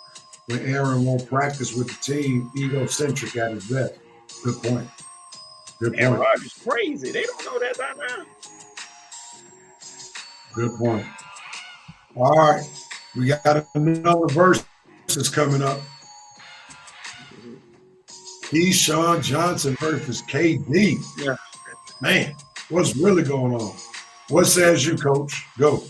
when Aaron won't practice with the team, egocentric at his best. Good point. Good Aaron point. Rodgers crazy. They don't know that by now. Good point. All right. We got another versus coming up. Keyshawn Johnson versus KD. Yeah. Man, what's really going on? What says you, Coach? Go.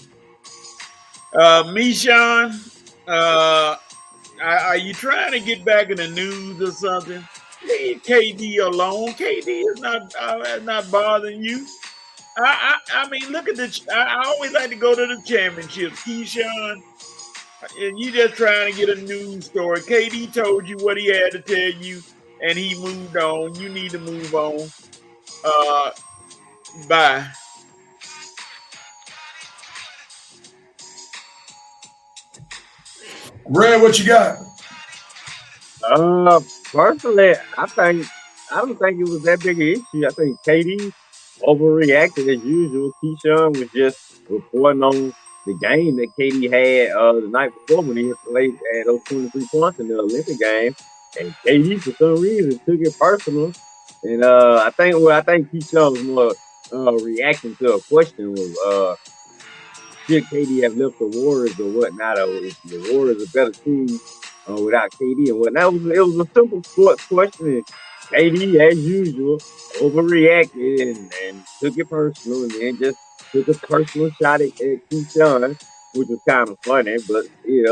Me, Sean, are you trying to get back in the news or something? Leave KD alone. KD is not bothering you. I mean, look at I always like to go to the championships, Keyshawn, and you just trying to get a news story. KD told you what he had to tell you, and he moved on. You need to move on. Bye. Red, what you got? Personally, I don't think it was that big an issue. I think KD overreacted as usual. Keyshawn was just reporting on the game that KD had the night before when he played at those 23 points in the Olympic game, and KD for some reason took it personal. And I think Keyshawn was more reacting to a question was should KD have left the Warriors or whatnot, or is the Warriors a better team without KD and whatnot? It was a simple sports question. And KD, as usual, overreacted and took it personal, and then just took a personal shot at Keyshawn, which was kind of funny, but it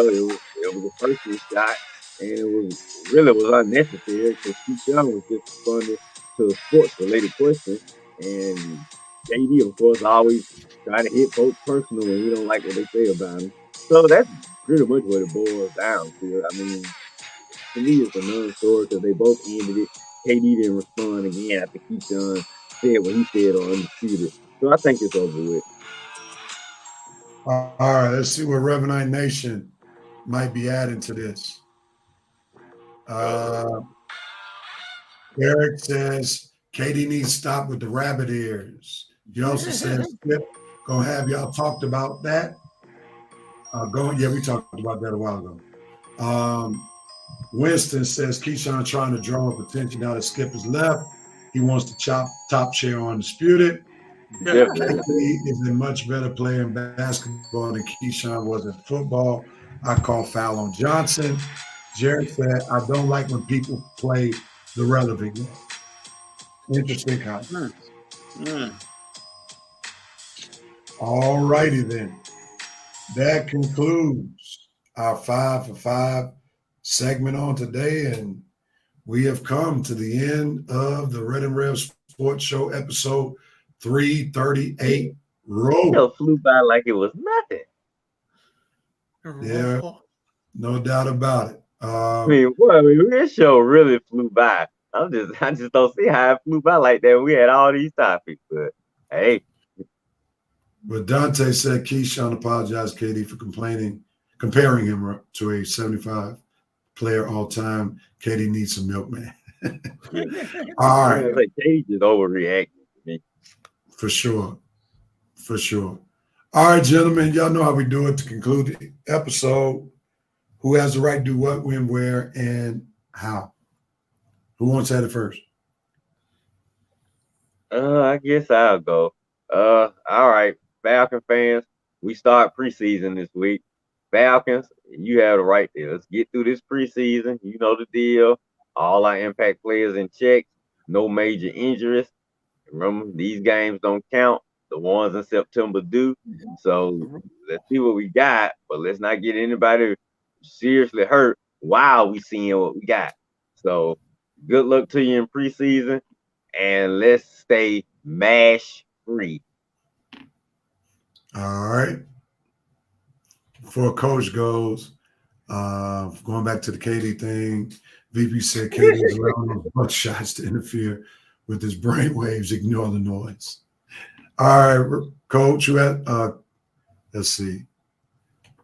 was a personal shot, and it was unnecessary because Keyshawn was just responding to a sports-related question, and KD, of course, always trying to hit folks personal when you don't like what they say about him. So that's pretty much what it boils down to. I mean, to me, it's a non-story because they both ended it. KD didn't respond again after Keyshawn said what he said on Undisputed. So I think it's over with. All right, let's see what Revenant Nation might be adding to this. Eric says KD needs to stop with the rabbit ears. He also says, Skip, gonna have y'all talked about that. We talked about that a while ago. Winston says Keyshawn trying to draw up attention now that Skip is left. He wants to chop top share on Undisputed. KD is a much better player in basketball than Keyshawn was in football. I call foul on Johnson. Jared said, I don't like when people play the relevant game. Interesting comment. All righty then. That concludes our 5 for 5 segment on today, and we have come to the end of the Red and Rev Sports Show episode 338. Roll. Flew by like it was nothing. Yeah, no doubt about it. This show really flew by. I just don't see how it flew by like that. We had all these topics, but hey. But Dante said Keyshawn apologized to KD for comparing him to a 75 player all time. KD needs some milk, man. All right. Like KD just overreacted to me. For sure. All right, gentlemen, y'all know how we do it to conclude the episode. Who has the right to do what, when, where, and how? Who wants to have it first? I guess I'll go. All right, Falcon fans, we start preseason this week. Falcons, you have the right there. Let's get through this preseason. You know the deal. All our impact players in check. No major injuries. Remember, these games don't count. The ones in September do. So let's see what we got, but let's not get anybody seriously hurt while we seeing what we got. So good luck to you in preseason, and let's stay MASH free. All right. before Coach goes, going back to the KD thing, VP said KD's allowing a bunch of shots to interfere with his brainwaves. Ignore the noise. All right, Coach, you had, let's see.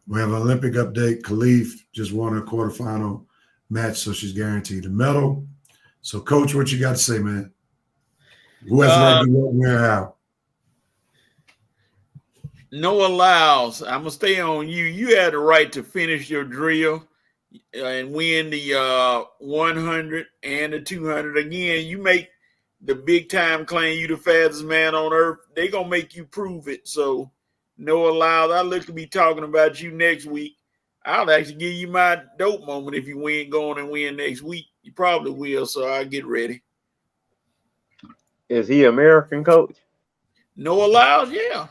We have an Olympic update. Khalif just won her quarterfinal match, so she's guaranteed a medal. So, Coach, what you got to say, man? Who has the right to what, where, how? Noah Lyles, I'm gonna stay on you. You had the right to finish your drill and win the 100 and the 200. Again, you make the big time claim you the fastest man on earth. They gonna make you prove it. So, Noah Lyles, I look to be talking about you next week. I'll actually give you my dope moment if you go on and win next week. You probably will, so I'll get ready. Is he American, Coach? Noah Lyles, yeah.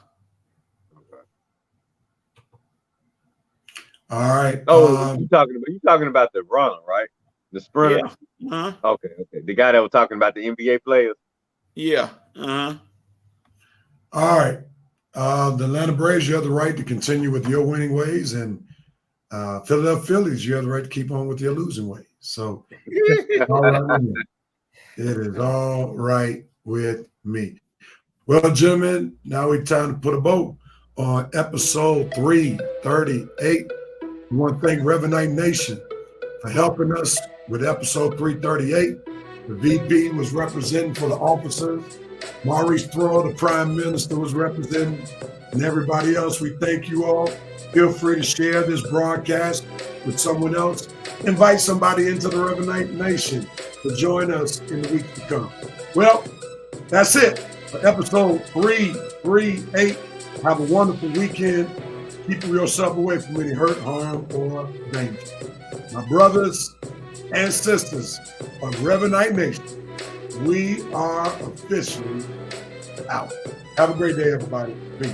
All right. Oh, you talking about the runner, right? The sprinter. Yeah. Uh-huh. Okay. The guy that was talking about the NBA players. Yeah. Uh-huh. All right. The Atlanta Braves, you have the right to continue with your winning ways, and Philadelphia Phillies, you have the right to keep on with your losing ways. So all right, it is all right with me. Well, gentlemen, now it's time to put a bow on episode 338. We want to thank Revenite Nation for helping us with episode 338. The VP was representing for the officers. Maurice Throw, the Prime Minister, was representing, and everybody else. We thank you all. Feel free to share this broadcast with someone else. Invite somebody into the Revenite Nation to join us in the weeks to come. Well, that's it for episode 338. Have a wonderful weekend. Keep yourself away from any hurt, harm, or danger. My brothers and sisters of Revenite Nation, we are officially out. Have a great day, everybody. Peace.